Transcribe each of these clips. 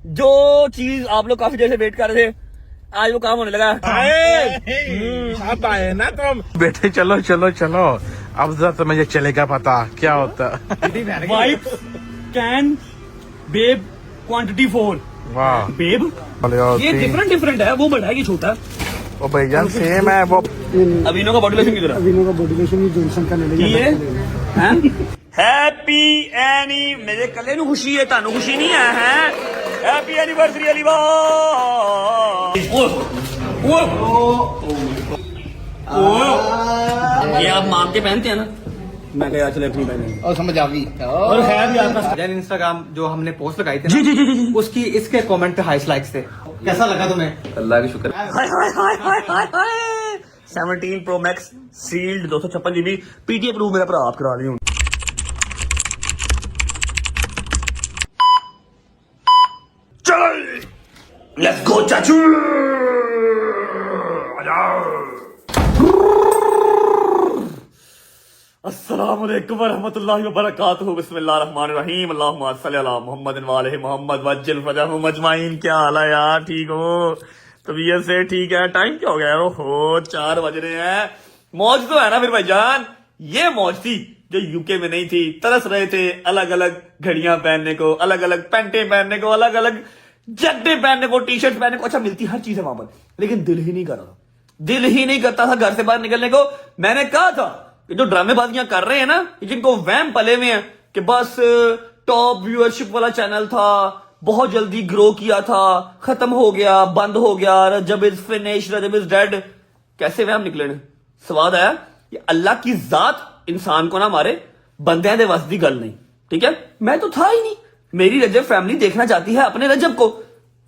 जो चीज आप लोग काफी देर से वेट कर रहे थे, आज वो काम होने लगा। अब आए ना तुम। बेटे चलो चलो चलो, अब जरा तो मुझे चलेगा पता क्या होता। वाइप कैन बेब क्वांटिटी 4। वाह बेब ये डिफरेंट है, वो बड़ा है ये छोटा है। वो भाईजान सेम है वो। अभिनव का बॉडी लोशन की तरह। अभिनव का बॉडी लोशन जॉनसन का ले ये हैप्पी एनी मेरे कले नु खुशी है, तानू खुशी नहीं है। हैप्पी एनिवर्सरी अली ये आप माम के पहनते हैं ना? मैं कहा चले अपनी पहने और समझ आ गई। और है भी आपका इंस्टाग्राम जो हमने पोस्ट लगाई थी जी जी जी जी उसकी इसके कमेंट पे हाइस्ट लाइक्स थे। कैसा लगा तुम्हें? अल्लाह का शुक्र। 17 Pro Max sealed 256 GB PT approve मेरा भरा आप करा रही हूँ। चलो लेट्स गो चाचू। अस्सलामुअलैकुम वरहमतुल्लाहि वबरकातुहू। बिस्मिल्लाहिर्रहमानिर्रहीम। अल्लाहुम्मा सल्ली अला मुहम्मद व आले मोहम्मद वज्जिल फजहहुम अजमाइन। क्या हाल है यार? ठीक हो? तबीयत से ठीक है? टाइम क्या हो गया? ओहो 4 बज रहे हैं। मौज तो है ना फिर भाईजान? ये मौज थी जो यूके में नहीं थी। तरस रहे थे अलग अलग घड़ियां पहनने को, अलग अलग पैंटें पहनने को, अलग अलग जैकेटें पहनने को, टी शर्ट पहनने को। अच्छा मिलती हर चीज है वहां पर, लेकिन दिल ही नहीं कर रहा, दिल ही नहीं करता था घर से बाहर निकलने को। मैंने कहा था कि जो ड्रामेबाजियां कर रहे हैं ना, जिनको वहम पले हुए हैं कि बस टॉप व्यूअरशिप वाला चैनल था, बहुत जल्दी ग्रो किया था, खत्म हो गया, बंद हो गया, Rajab is finish, Rajab is dead. कैसे वहम निकले ने? स्वाद आया ये अल्लाह की जात इंसान को ना मारे, बंदे दे वस दी गल नहीं। ठीक है, मैं तो था ही नहीं। मेरी रजब फैमिली देखना चाहती है अपने रजब को।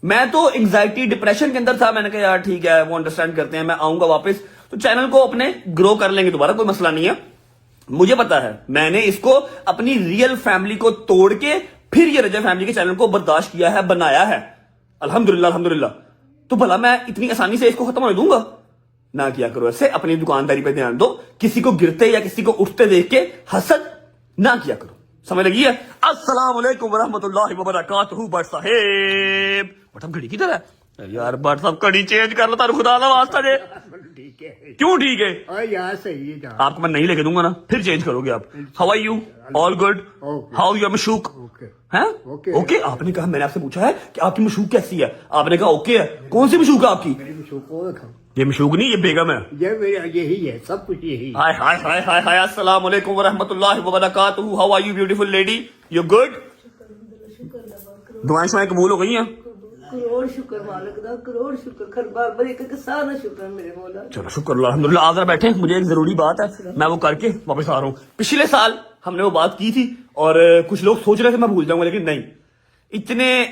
मैं तो एंजाइटी डिप्रेशन के अंदर था। मैंने कहा यार ठीक है, वो अंडरस्टैंड करते हैं, मैं आऊंगा वापस तो चैनल को अपने ग्रो कर लेंगे दोबारा, कोई मसला नहीं है। मुझे पता है मैंने इसको अपनी रियल फैमिली को तोड़ के फिर ये रजब फैमिली के चैनल को बर्दाश्त किया है, बनाया है। अल्हम्दुलिल्लाह अल्हम्दुलिल्लाह। तो भला मैं इतनी आसानी से इसको खत्म होने दूंगा? ना किया करो ऐसे, अपनी दुकानदारी पे ध्यान दो। किसी को गिरते या किसी को उठते देख के हसद ना किया करो। समझ लगी है? अस्सलाम वालेकुम वरहमतुल्लाहि वबरकातुहू। बट साहेब बट घड़ी की तरह यार, बट साहब घड़ी चेंज कर लो, तारू खुदा ला वास्ता दे। ठीक है क्यों ठीक है? यार सही है। आपको मैं नहीं लेके दूंगा ना, फिर चेंज करोगे आप। How are you? All good? How you मशूक? हैं? ओके। आपने कहा, मैंने आपसे पूछा है कि आपकी मशूक कैसी है, आपने कहा ओके है। कौन सी मशूक है आपकी? ये मशूक नहीं, ये बेगम है। यही है, सब कुछ यही। हाय हाय हाय हाय हाय। अस्सलाम वालेकुम वरहमतुल्लाहि वबरकातुहू। How are you beautiful lady? You good? दुआएं शुआएं कबूल हो गई हैं? करोड़ शुक्र मालिक दा, करोड़ शुक्र। खर बार एक सारा शुक्र मेरे मौला। चलो शुक्र अल्हम्दुलिल्लाह। आजरा बैठे, मुझे एक जरूरी बात है, मैं वो करके वापस आ रहा हूँ। पिछले साल हमने वो बात की थी और कुछ लोग सोच रहे थे मैं भूल जाऊंगा, लेकिन नहीं।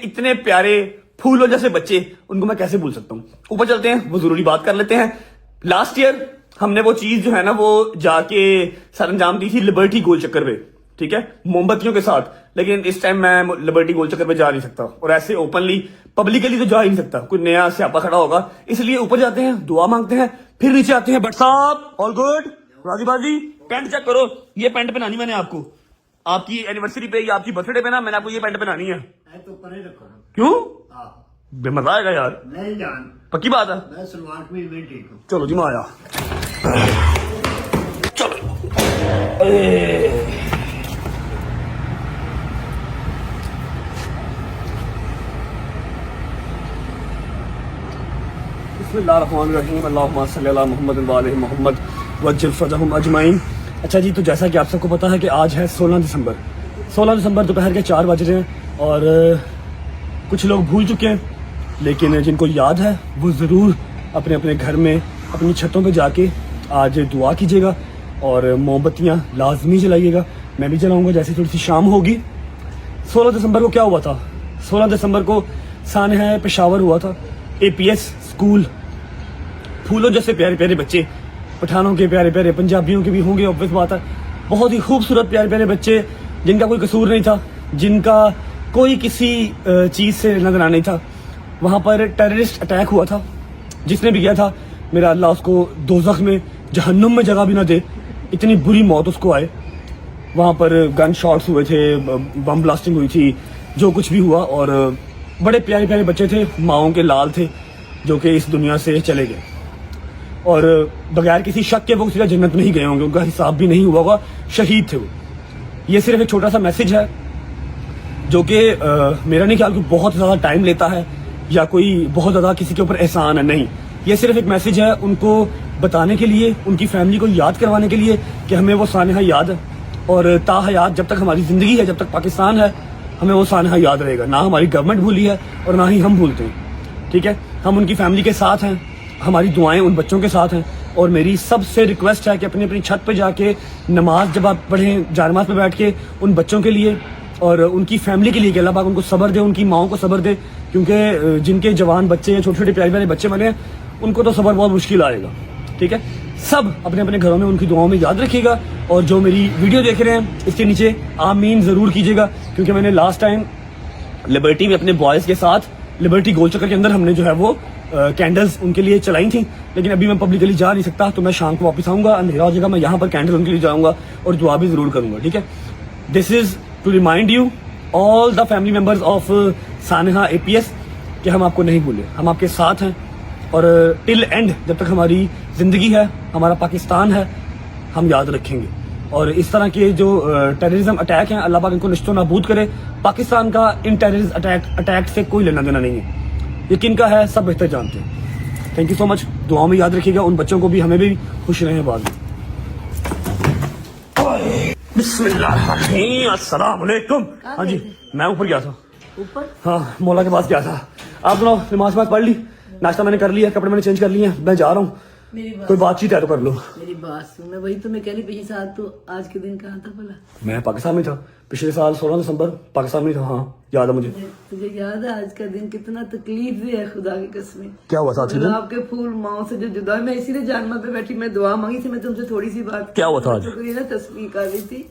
इतने प्यारे फूलों जैसे बच्चे, उनको मैं कैसे भूल सकता हूँ? ऊपर चलते हैं, वो जरूरी बात कर लेते हैं। लास्ट ईयर हमने वो चीज जो है ना, वो जाके सरंजाम दी थी लिबर्टी गोल चक्कर पे, ठीक है, मोमबत्तियों के साथ। लेकिन इस टाइम मैं लिबर्टी गोल चक्कर पे जा नहीं सकता, और ऐसे ओपनली पब्लिकली तो जा ही नहीं सकता, कोई नया स्यापा खड़ा होगा। इसलिए ऊपर जाते हैं, दुआ मांगते हैं, फिर नीचे आते हैं। बट साहब ऑल गुड? राजी बाजी? पैंट चेक करो, ये पैंट पहनानी मैंने आपको, आपकी एनिवर्सरी पे या आपकी बर्थडे पे ना, मैंने आपको ये पैंट पहनानी है। तो परे रखो। क्यों? बेमजा आएगा यार। नहीं जान, पक्की बात है? मैं सलमान कमीज में ठीक हूँ। चलो जी मैं आया। चलो बिस्मिल्लाहिर्रहमानिर्रहीम। अल्लाहुम्मा सल्ली अला मुहम्मद व आले मोहम्मद वज्जिल फजहहुम अजमाइन। अच्छा जी, तो जैसा कि आप सबको पता है कि आज है 16 दिसंबर। 16 दिसंबर दोपहर के 4 बज रहे हैं और कुछ लोग भूल चुके हैं, लेकिन जिनको याद है वो ज़रूर अपने अपने घर में अपनी छतों पे जाके आज दुआ कीजिएगा और मोमबत्तियाँ लाजमी जलाइएगा। मैं भी जलाऊंगा जैसे थोड़ी सी शाम होगी। 16 दिसंबर को क्या हुआ था? 16 दिसंबर को सानहा पेशावर हुआ था, APS स्कूल। फूलों जैसे प्यारे प्यारे बच्चे, पठानों के प्यारे प्यारे, पंजाबियों के भी होंगे, ऑब्वियस बात है। बहुत ही खूबसूरत प्यारे प्यारे बच्चे, जिनका कोई कसूर नहीं था, जिनका कोई किसी चीज़ से नजराना नहीं था। वहाँ पर टेररिस्ट अटैक हुआ था, जिसने भी किया था मेरा अल्लाह उसको दोज़ख में, जहन्नुम में जगह भी ना दे, इतनी बुरी मौत उसको आए। वहाँ पर गन शॉट्स हुए थे, बम ब्लास्टिंग हुई थी, जो कुछ भी हुआ। और बड़े प्यारे प्यारे बच्चे थे, माओं के लाल थे, जो कि इस दुनिया से चले गए और बगैर किसी शक के वो किसी का जन्नत नहीं गए होंगे, उनका हिसाब भी नहीं हुआ होगा, शहीद थे वो। ये सिर्फ एक छोटा सा मैसेज है जो कि मेरा नहीं ख्याल कि बहुत ज़्यादा टाइम लेता है या कोई बहुत ज़्यादा किसी के ऊपर एहसान है, नहीं। ये सिर्फ एक मैसेज है उनको बताने के लिए, उनकी फैमिली को याद करवाने के लिए कि हमें वो सानहा याद है और ताहयात जब तक हमारी ज़िंदगी है, जब तक पाकिस्तान है, हमें वो सानहा याद रहेगा। ना हमारी गवर्नमेंट भूली है और ना ही हम भूलते हैं, ठीक है। हम उनकी फैमिली के साथ हैं, हमारी दुआएं उन बच्चों के साथ हैं और मेरी सबसे रिक्वेस्ट है कि अपनी अपनी छत पे जाके नमाज जब आप पढ़ें, जानमाज पे बैठ के उन बच्चों के लिए और उनकी फैमिली के लिए कि अल्लाह पाक उनको सब्र दे, उनकी माओं को सब्र दे, क्योंकि जिनके जवान बच्चे, छोटे छोटे प्यारे प्यारे बच्चे बने हैं, उनको तो सब्र बहुत मुश्किल आएगा, ठीक है। सब अपने अपने घरों में उनकी दुआओं में याद रखिएगा और जो मेरी वीडियो देख रहे हैं इसके नीचे आमीन ज़रूर कीजिएगा, क्योंकि मैंने लास्ट टाइम लिबर्टी में अपने बॉयज़ के साथ लिबर्टी गोल चक्कर के अंदर हमने जो है वो कैंडल्स उनके लिए चलाई थी, लेकिन अभी मैं पब्लिकली जा नहीं सकता, तो मैं शाम को वापस आऊँगा, अंधेरा हो जाएगा, मैं यहाँ पर कैंडल उनके लिए जाऊँगा और दुआ भी ज़रूर करूँगा, ठीक है। This is to remind you all the family members of सानहा APS कि हम आपको नहीं भूले, हम आपके साथ हैं और टिल एंड जब तक हमारी ज़िंदगी है, हमारा पाकिस्तान है, हम याद रखेंगे। और इस तरह के जो टेररिज्म अटैक हैं, अल्लाह पाक इनको निश्चय नाबूद करे। पाकिस्तान का इन टेररिज्म अटैक से कोई लेना देना नहीं है, ये किन का है सब बेहतर जानते हैं। थैंक यू सो मच, दुआओं में याद रखिएगा, उन बच्चों को भी, हमें भी खुश रहें बाद में। बिस्मिल्लाह, अस्सलाम वालेकुम। हाँ जी, मैं ऊपर गया था, ऊपर हाँ मौला के पास गया था। आप सुनाओ, नमाज पढ़ ली, नाश्ता मैंने कर लिया, कपड़े मैंने चेंज कर लिए हैं, मैं जा रहा हूँ। मेरी बात कोई बातचीत है तो कर लो। मेरी बात सुन, मैं वही तो मैं कह रही पिछले साल तो आज के दिन कहाँ था भला? मैं पाकिस्तान में था पिछले साल 16 दिसंबर पाकिस्तान में था, हाँ याद है मुझे। तुझे याद है आज का दिन कितना तकलीफ भी है, खुदा की कसम। क्या हुआ था आज के दिन? गुलाब के फूल माओ से जो जुदा, मैं इसीलिए जानमा पे बैठी, मैं दुआ मांगी थी, मैं तुमसे थोड़ी सी बात क्या हुआ था आज? ना तस्वीर कर रही थी,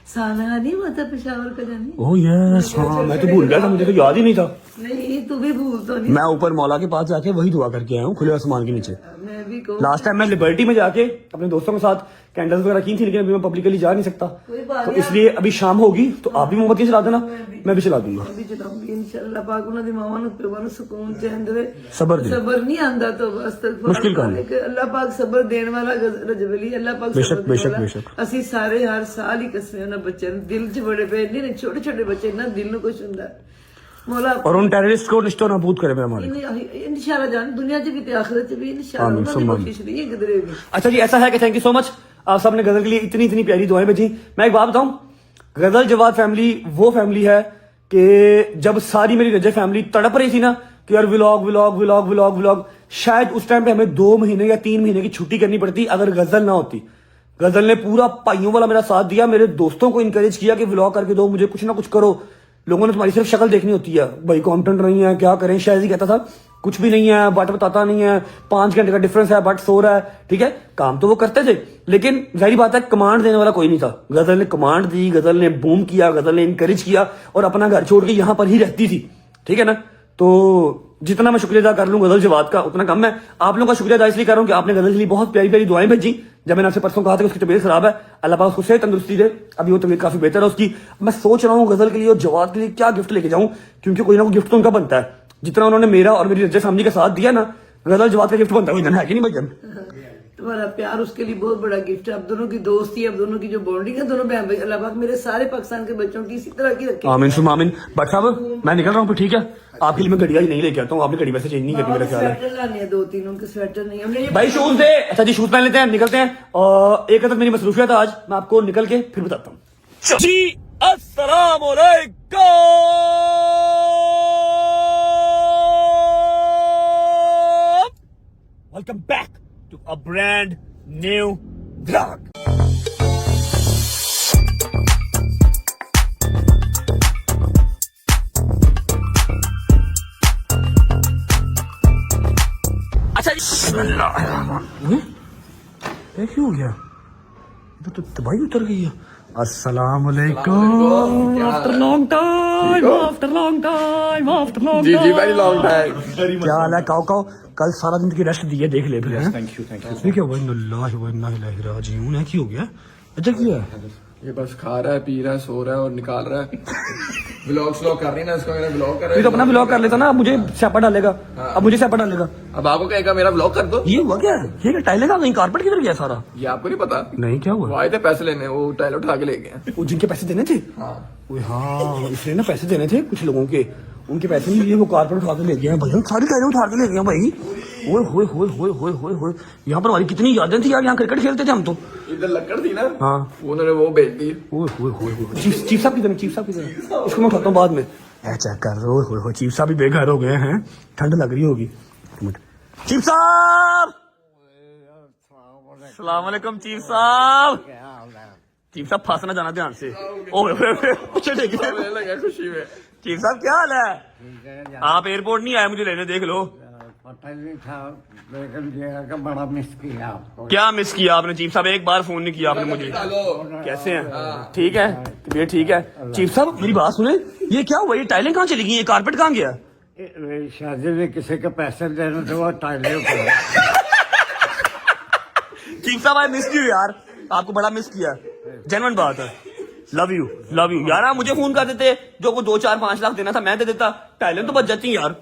सानहा नहीं हुआ था पेशावर का जानी? ओह यस, हाँ मैं तो भूल गया था, मुझे तो याद ही नहीं था। नहीं तू भी भूल तो नहीं। मैं ऊपर मौला के पास जाके वही दुआ करके आया हूँ, खुले आसमान के नीचे। मैं भी कहूँ लास्ट टाइम मैं लिबर्टी में जाके अपने दोस्तों के साथ कैंडल्स वगैरह की थी, लेकिन अभी मैं पब्लिकली जा नहीं सकता, कोई बात तो नहीं। इसलिए अभी शाम होगी तो आप भी मोमबत्ती चला देना, मैं भी चला दूंगा। मैं भी चलाऊंगी इंशाअल्लाह पाक, उन्हां दी मावां नूं पिवां नूं सुकून चैन देवे, सबर दे। सबर नहीं आंदा तो बस तक मुश्किल काम है। अल्लाह पाक सबर देण वाला रजवली, अल्लाह पाक बेशक, सबर देण बेशक, वाला। बेशक। ਅਸੀਂ ਸਾਰੇ ਹਰ ਸਾਲ ਹੀ ਕਸਮੇ ਉਹਨਾਂ ਬੱਚਿਆਂ ਨੂੰ ਦਿਲ 'ਚ ਬੜੇ ਪਏ ਨੇ, ਛੋਟੇ ਛੋਟੇ ਬੱਚੇ ਨਾ दिल ਨੂੰ कुछ ਹੁੰਦਾ मौला और उन टेररिस्ट को निश्चय नाबूद करे मेरा मालिक। इंशाल्लाह जान दुनिया च भी ते आखिरत च भी इंशाल्लाह आमीन, उन्हां दी सुम्मा कोशिश नहीं है किधरे भी। अच्छा जी, ऐसा है कि थैंक यू सो मच, आप सबने गजल के लिए इतनी इतनी प्यारी दुआएं भेजी। मैं एक बात बताऊं, गजल जवाद फैमिली वो फैमिली है कि जब सारी मेरी रजब फैमिली तड़प रही थी ना कि यार vlog vlog vlog vlog vlog, शायद उस टाइम पे हमें 2 महीने या 3 महीने की छुट्टी करनी पड़ती अगर गजल ना होती। गजल ने पूरा भाइयों वाला मेरा साथ दिया, मेरे दोस्तों को इनकरेज किया कि व्लॉग करके दो, मुझे कुछ ना कुछ करो, लोगों ने तुम्हारी सिर्फ शक्ल देखनी होती है, भाई कंटेंट नहीं है क्या करें। शायद ही कहता था कुछ भी नहीं है, बट बताता नहीं है, 5 घंटे का डिफरेंस है, बट सो रहा है, ठीक है। काम तो वो करते थे, लेकिन जाहिर बात है कमांड देने वाला कोई नहीं था। गजल ने कमांड दी, गजल ने बूम किया, गजल ने इनकरेज किया और अपना घर छोड़ के यहाँ पर ही रहती थी, ठीक है ना। तो जितना मैं शुक्रिया अदा कर लूँ गजल जवाद का उतना कम है। आप लोगों का शुक्रिया अदा इसलिए कर रहा हूँ कि आपने गजल के लिए बहुत प्यारी प्यारी दुआएं भेजी। जब मैंने आपसे परसों कहा था कि उसकी तबीयत खराब है, अल्लाह पाक उसको सेहत तंदुरुस्ती दे, अभी वो तबीयत काफी बेहतर है उसकी। मैं सोच रहा हूँ गजल के लिए और जवाद के लिए क्या गिफ्ट लेके जाऊँ, क्योंकि कोई ना कोई गिफ्ट तो उनका बनता है। जितना उन्होंने मेरा और मेरी रज्जा फैमिली का साथ दिया ना, गजल जवाद का गिफ्ट बनता है कि नहीं भाईजान? तुम्हारा प्यार उसके लिए बहुत बड़ा गिफ्ट है। अब दोनों की दोस्ती, अब दोनों की जो बॉन्डिंग है, दोनों बहन भाई, अल्लाह पाक मेरे सारे पाकिस्तान के बच्चों की इसी तरह की रखे। आमीन सुम आमीन। बट साहब मैं निकल रहा हूँ फिर, ठीक है। आपके लिए मैं घड़िया ही नहीं लेके आता हूँ, आपने घड़ी वैसे चेंज नहीं करनी मेरा ख्याल है। स्वेटर लाने हैं 2-3 उनके स्वेटर नहीं हमने ये भाई शूज दे। अच्छा जी, शूज पहन लेते हैं, निकलते हैं। और एक हद मेरी मसरूफियत आज मैं आपको निकल के फिर बताता हूँ जी। अस्सलाम वालेकुम, welcome back to a brand new vlog. अच्छा ये क्यों हो गया? ये तो तबाही उतर गई है। अस्सलाम वालेकुम, after long time, after long time, after long जी जी वेरी लॉन्ग टाइम। क्या हाल है? काओ काओ, कल सारा दिन की रेस्ट दी है, देख ले फिर। Thank you thank you. ठीक है, वही नल्लाह व इन्ना इलैहि राजिऊन है। क्या हो गया? अच्छा क्या है? ये बस खा रहा है, पी रहा है, सो रहा है और निकाल रहा है। व्लॉग स्लॉग कर रही है ना, इसको मेरा व्लॉग कर रहा तो है। अपना व्लॉग कर लेता ना, अब मुझे स्यापा डालेगा। अब मुझे स्यापा डालेगा। अब आपको कहेगा मेरा व्लॉग कर दो। ये हुआ क्या? ये क्या टाइलेगा कहीं? कारपेट किधर गया सारा? ये आपको नहीं पता? नहीं, क्या हुआ? वो आए थे पैसे लेने, वो टाइल उठा के ले गए। वो जिनके पैसे देने थे? ओए हाँ, इसलिए ना पैसे देने थे कुछ लोगों के, उनके पैसे नहीं लिए, वो कारपेट उठा के ले गए हैं भाई। सारी टाइलें उठा के ले गए हैं भाई। ओए होए होए होए होए होए होए, यहाँ पर हमारी कितनी यादें थी यार, यहाँ क्रिकेट खेलते थे हम तो। इधर लकड़ थी ना, हाँ, उन्होंने वो बेच दी। ओए होए होए होए, चीफ साहब किधर? चीफ साहब किधर? इसको मैं उठाता हूँ बाद में। चेक कर, ओए होए होए, चीफ साहब भी बेघर हो गए हैं, ठंड लग रही होगी। चीफ साहब, अस्सलाम वालेकुम चीफ साहब। चीफ साहब फंसना जाना ध्यान से। ओए चले गए लगा खुशी में। चीफ साहब, क्या हाल है? आप एयरपोर्ट नहीं आए मुझे लेने, देख लो। पता नहीं था, लेकिन ये बड़ा मिस किया आपको। क्या मिस किया आपने चीफ साहब? एक बार फोन नहीं किया आपने मुझे। कैसे हैं? ठीक है, ये ठीक है। चीफ साहब मेरी बात सुने, ये क्या हुआ? ये टाइलें कहाँ चली गई? ये कारपेट कहाँ गया? शादी में किसी के पैसे देने थे, वो टाइलें ऊपर। चीफ साहब आई मिस यू यार, आपको बड़ा मिस किया, जेन्युइन बात है। लव यू लव यू यार। आप मुझे फोन कर देते, जो को 2, 4, 5 लाख देना था मैं दे देता, टाइलें तो बच जाती यार।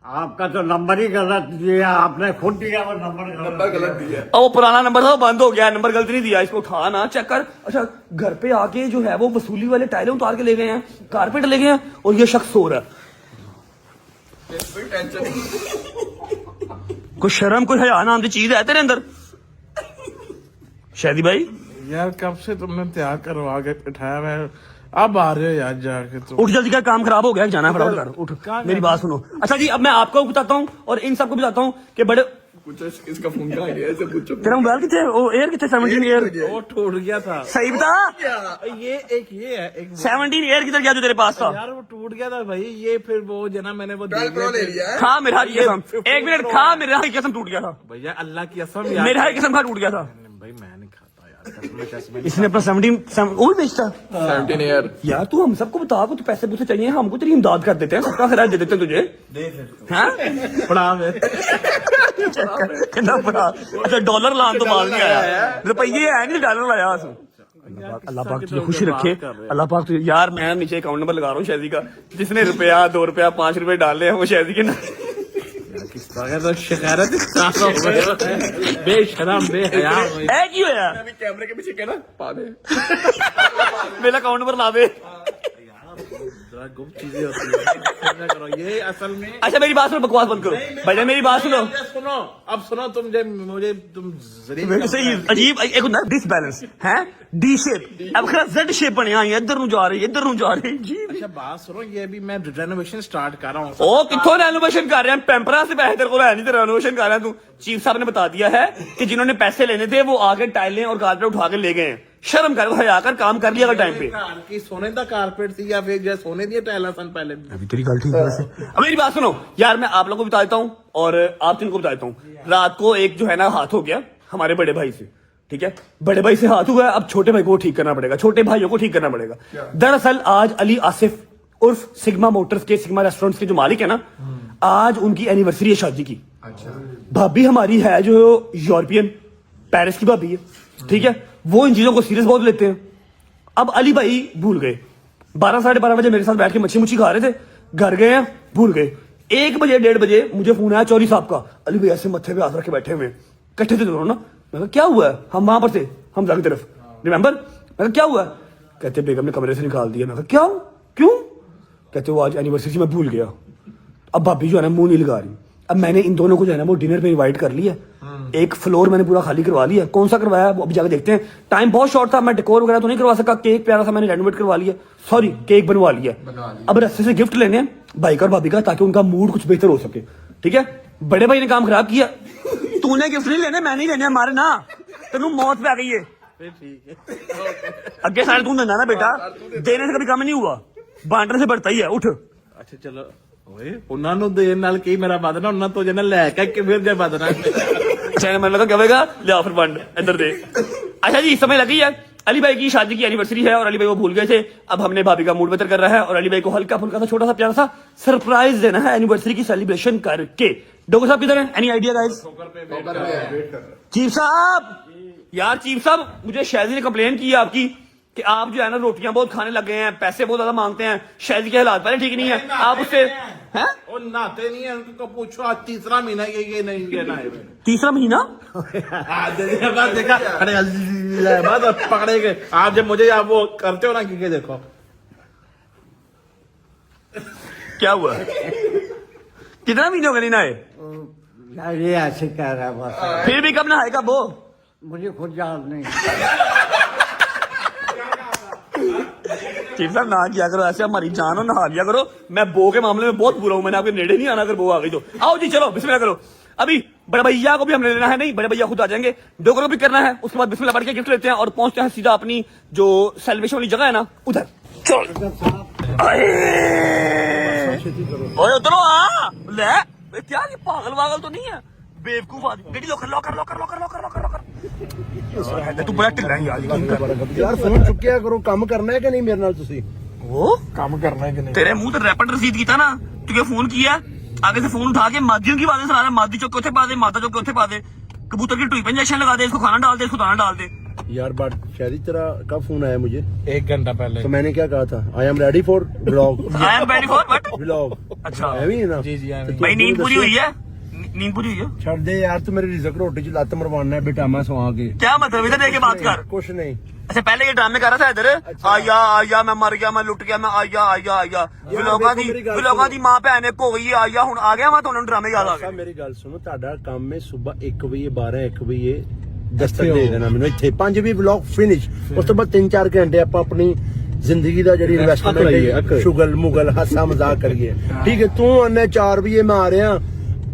आपका तो नंबर ही गलत दिया, आपने खुद दिया वो नंबर गलत दिया। और वो पुराना नंबर था, वो बंद हो गया। नंबर गलत नहीं दिया, इसको उठा ना, चेक कर। अच्छा, घर पे आके जो है वो वसूली वाले टाइलें उतार के ले गए हैं, कारपेट ले गए हैं, और ये शख्स सो रहा है। कोई टेंशन नहीं। कोई शर्म, कोई हया नाम की चीज है तेरे अंदर? शादी भाई, यार कब से तुमने तैयार करवा के बिठाया, मैं अब आ रहे हो यार जाके तुम। उठ जल्दी कर, काम खराब हो गया, जाना है फटाफट। उठ, मेरी बात सुनो। अच्छा जी, अब मैं आपको बताता हूँ और इन सबको बताता हूँ कि बड़े पूछो इसका फोन कहाँ गया, ऐसे पूछो। तेरा मोबाइल कितने? वो एयर कितने? 17 एयर वो टूट गया था। सही बता। ये है एक 17 एयर किधर गया जो तेरे पास था? यार वो टूट गया था भाई। ये फिर वो जना मैंने वो ट्वेल्व प्रो ले लिया है। खा मेरे हाथ की कसम, एक मिनट खा मेरे हाथ की कसम, टूट गया था भैया, अल्लाह की कसम यार। मेरे हाथ की कसम खा, टूट गया था भाई, मैं नहीं खाता यार। इसने अपना 17 वो भी बेचता। 17 ईयर। यार तू हम सबको बता, कुछ पैसे पूछे चाहिए हमको, तेरी इमदाद कर देते हैं, सबका खराज दे देते हैं तुझे। हाँ पड़ा है। कितना बड़ा। अच्छा, डॉलर लान तो माल नहीं आया, रुपये है नहीं, डॉलर लाया। अल्लाह पाक तुझे खुशी रखे, अल्लाह पाक तुझे। यार मैं नीचे अकाउंट नंबर लगा रहा हूँ शादी का, जिसने रुपया 2 रुपया 5 रुपए डाले हैं वो शादी के ना। तो शिकायत बेशरम बेहया है क्यों यार? अभी कैमरे के पीछे कहना पा दे। मेरा अकाउंट नंबर ला दे। गुप्त चीजें होती है करो ये असल में। अच्छा मेरी बात सुनो, बकवास बंद करो भैया, मेरी बात सुनो। सुनो, अब सुनो, तुम जब मुझे तुम सही अजीब एक होता है डिसबैलेंस है, डी शेप, अब खरा जेड शेप बने आई, इधर नु जा रही, इधर नु जा रही जी। अच्छा बात सुनो, ये अभी मैं रेनोवेशन स्टार्ट कर रहा हूँ। ओ किथों रेनोवेशन कर रहे हैं? पेम्परा से पैसे तेरे को है नहीं, तो रेनोवेशन कर रहा है तू। चीफ साहब ने बता दिया है कि जिन्होंने पैसे लेने थे वो आके टाइलें और कारपेट उठा के ले गए हैं। शर्म कर, हया कर, काम कर लिया टाइम पे। की सोने का कारपेट थी या फिर जैसे सोने दिए टाइल सन पहले। अभी तेरी गल ठीक है वैसे। अब मेरी बात सुनो यार, मैं आप लोगों को बता देता हूँ और आप तीन को बता देता हूँ। रात को एक जो है ना हाथ हो गया हमारे बड़े भाई से, ठीक है? बड़े भाई से हाथ हुआ, अब छोटे भाई को ठीक करना पड़ेगा, छोटे भाइयों को ठीक करना पड़ेगा। दरअसल आज अली आसिफ उर्फ सिग्मा मोटर्स के, सिग्मा रेस्टोरेंट्स के जो मालिक है ना, आज उनकी एनिवर्सरी है शादी की। भाभी हमारी है जो यूरोपियन, पेरिस की भाभी है, ठीक है? वो इन चीजों को सीरियस बहुत लेते हैं। अब अली भाई भूल गए, 12 साढ़े 12 बजे मेरे साथ बैठ के मच्छी मुच्छी खा रहे थे, घर गए हैं, भूल गए। 1 बजे 1:30 बजे मुझे फोन आया चौधरी साहब का, अली भाई ऐसे मत्थे पे हाथ रख के बैठे हुए, इकट्ठे थे दोनों ना। मैं कहा क्या हुआ है? हम वहां पर थे, हम की तरफ, रिमेंबर? मैं कहा क्या हुआ है? कहते बेगम ने कमरे से निकाल दिया। मैं कहा क्या, क्यों? कहते वो आज एनिवर्सरी मैं भूल गया। अब भाभी जो है ना मुंह नहीं लगा रही। अब मैंने इन दोनों को जो है ना वो डिनर पे इनवाइट कर लिया, एक फ्लोर मैंने पूरा खाली करवा लिया। कौन सा करवाया वो अभी जाकर देखते हैं, टाइम बहुत शॉर्ट था, मैं डेकोर वगैरह तो नहीं करवा सका। केक प्यारा सा मैंने रेनोवेट करवा लिया, सॉरी केक बनवा लिया। अब रस्ते से गिफ्ट लेने भाई का और भाभी का, ताकि उनका मूड कुछ बेहतर हो सके, ठीक है? बड़े भाई ने काम खराब किया, तूने गिफ्ट नहीं लेने, मैं नहीं लेने हमारे ना, तेनू मौत पे आ गई है। अगे सारे तू देना ना बेटा, देने से कभी कम नहीं हुआ, बांटने से बढ़ता ही है। उठ। अच्छा चलो ਓਏ ਉਹਨਾਂ ਨੂੰ ਦੇਣ ਨਾਲ ਕੀ ਮੇਰਾ ਵਧਣਾ, ਉਹਨਾਂ ਤੋਂ ਜਨਾ ਲੈ ਕੇ ਫਿਰ ਜੇ ਵਧਣਾ। अच्छा मैंने लगा कहेगा ले फिर बंड इधर दे। अच्छा जी समय लगी है, अली भाई की शादी की एनिवर्सरी है और अली भाई वो भूल गए थे। अब हमने भाभी का मूड बेहतर कर रहा है और अली भाई को हल्का फुल्का सा छोटा सा प्यारा सा सरप्राइज देना है एनिवर्सरी की सेलिब्रेशन करके। डोगर साहब किधर है? Any idea guys? चीफ साहब, यार चीफ साहब मुझे शादी ने कंप्लेन की है आपकी कि आप जो है ना रोटियां बहुत खाने लग गए हैं, पैसे बहुत ज्यादा मांगते हैं, शायद के हालात पहले ठीक नहीं है, आप उससे हैं? वो नहाते नहीं है, उनको पूछो आज तीसरा महीना ये नहीं लेना है। तीसरा महीना देखा अरे बात पकड़े गए आप जब मुझे आप वो करते हो ना कि देखो क्या हुआ? कितना महीने हो गए नहीं नहाए? यार ये ऐसे कह रहा है बस, फिर भी कब नहाएगा वो? मुझे खुद याद नहीं। चीफ साहब ना किया करो ऐसे, हमारी जान हो, नहा लिया करो। मैं बो के मामले में बहुत बुरा हूं, मैंने आपके नेड़े नहीं आना अगर बो आ गई तो। आओ जी चलो बिस्मिल्लाह करो। अभी बड़े भैया को भी हमने लेना है, नहीं बड़े भैया खुद आ जाएंगे, डोगरों को भी करना है, उसके बाद बिस्मिल्लाह पढ़ के गिफ्ट लेते हैं और पहुंचते हैं सीधा अपनी जो सेलिब्रेशन वाली जगह है ना उधर। चलो ओए उतरो आ ले, क्या ये पागल वागल तो नहीं है, बेवकूफ आदमी। गड्डी locker locker locker locker locker locker locker तू बड़ा ढिल्ला है यार। ਯਾਰ ਫੋਨ ਚੁੱਕਿਆ ਕਰੋ, ਕੰਮ ਕਰਨਾ ਹੈ ਕਿ ਨਹੀਂ ਮੇਰੇ ਨਾਲ ਤੁਸੀਂ? वो ਕੰਮ करना है कि नहीं? तेरे मुंह तो रैपिड रसीद की था ना, तुझे फोन किया, आगे से फोन उठा के मादियों की बातें सुना रहा, मादी चौक के पा दे, माता चौक के पा दे, कबूतर की टुई पे इंजेक्शन लगा दे, इसको खाना डाल दे, इसको दाना डाल दे। यार बट शायद तेरा कब फोन आया मुझे? 1 घंटा पहले तो मैंने क्या कहा था? I am ready for blog. I am ready for what? Blog अच्छा है भी है ना? जी जी तो भाई नींद तू पूरी दसो। हुई है? नींद पूरी हुई है? छड़ दे यार, तू मेरी रिजक रोटी च लत मरवाना है बेटा, मैं सुहा के। क्या मतलब, इधर देख के बात कर। कुछ नहीं। अच्छा पहले ये ड्रामे कर रहा था इधर, आया आया मैं मर गया, मैं लुट गया, मैं आया आया आया, विलोगा दी मां भैन एक हो गई है, आया हुन आ गया मैं, तो ड्रामे याद आ ਸਾਹਿਬ गए। ਮੇਰੀ ਗੱਲ ਸੁਣੋ, ਤੁਹਾਡਾ ਕੰਮ ਹੈ ਸਵੇਰ 1 ਵਜੇ 12 1 ਵਜੇ ਦਸਤਕ ਦੇ ਦੇਣਾ ਮੈਨੂੰ ਇੱਥੇ 5 ਵਜੇ ਵਲੌਗ ਫਿਨਿਸ਼। ਉਸ ਤੋਂ ਬਾਅਦ 3-4 ਘੰਟੇ ਆਪਾਂ ਆਪਣੀ ਜ਼ਿੰਦਗੀ ਦਾ ਜਿਹੜੀ ਇਨਵੈਸਟਮੈਂਟ ਹੈ ਸ਼ੁਗਲ ਮੁਗਲ ਹਾਸਾ ਮਜ਼ਾਕ ਕਰੀਏ, ਠੀਕ ਹੈ? ਤੂੰ ਆਨੇ 4 ਵਜੇ ਮੈਂ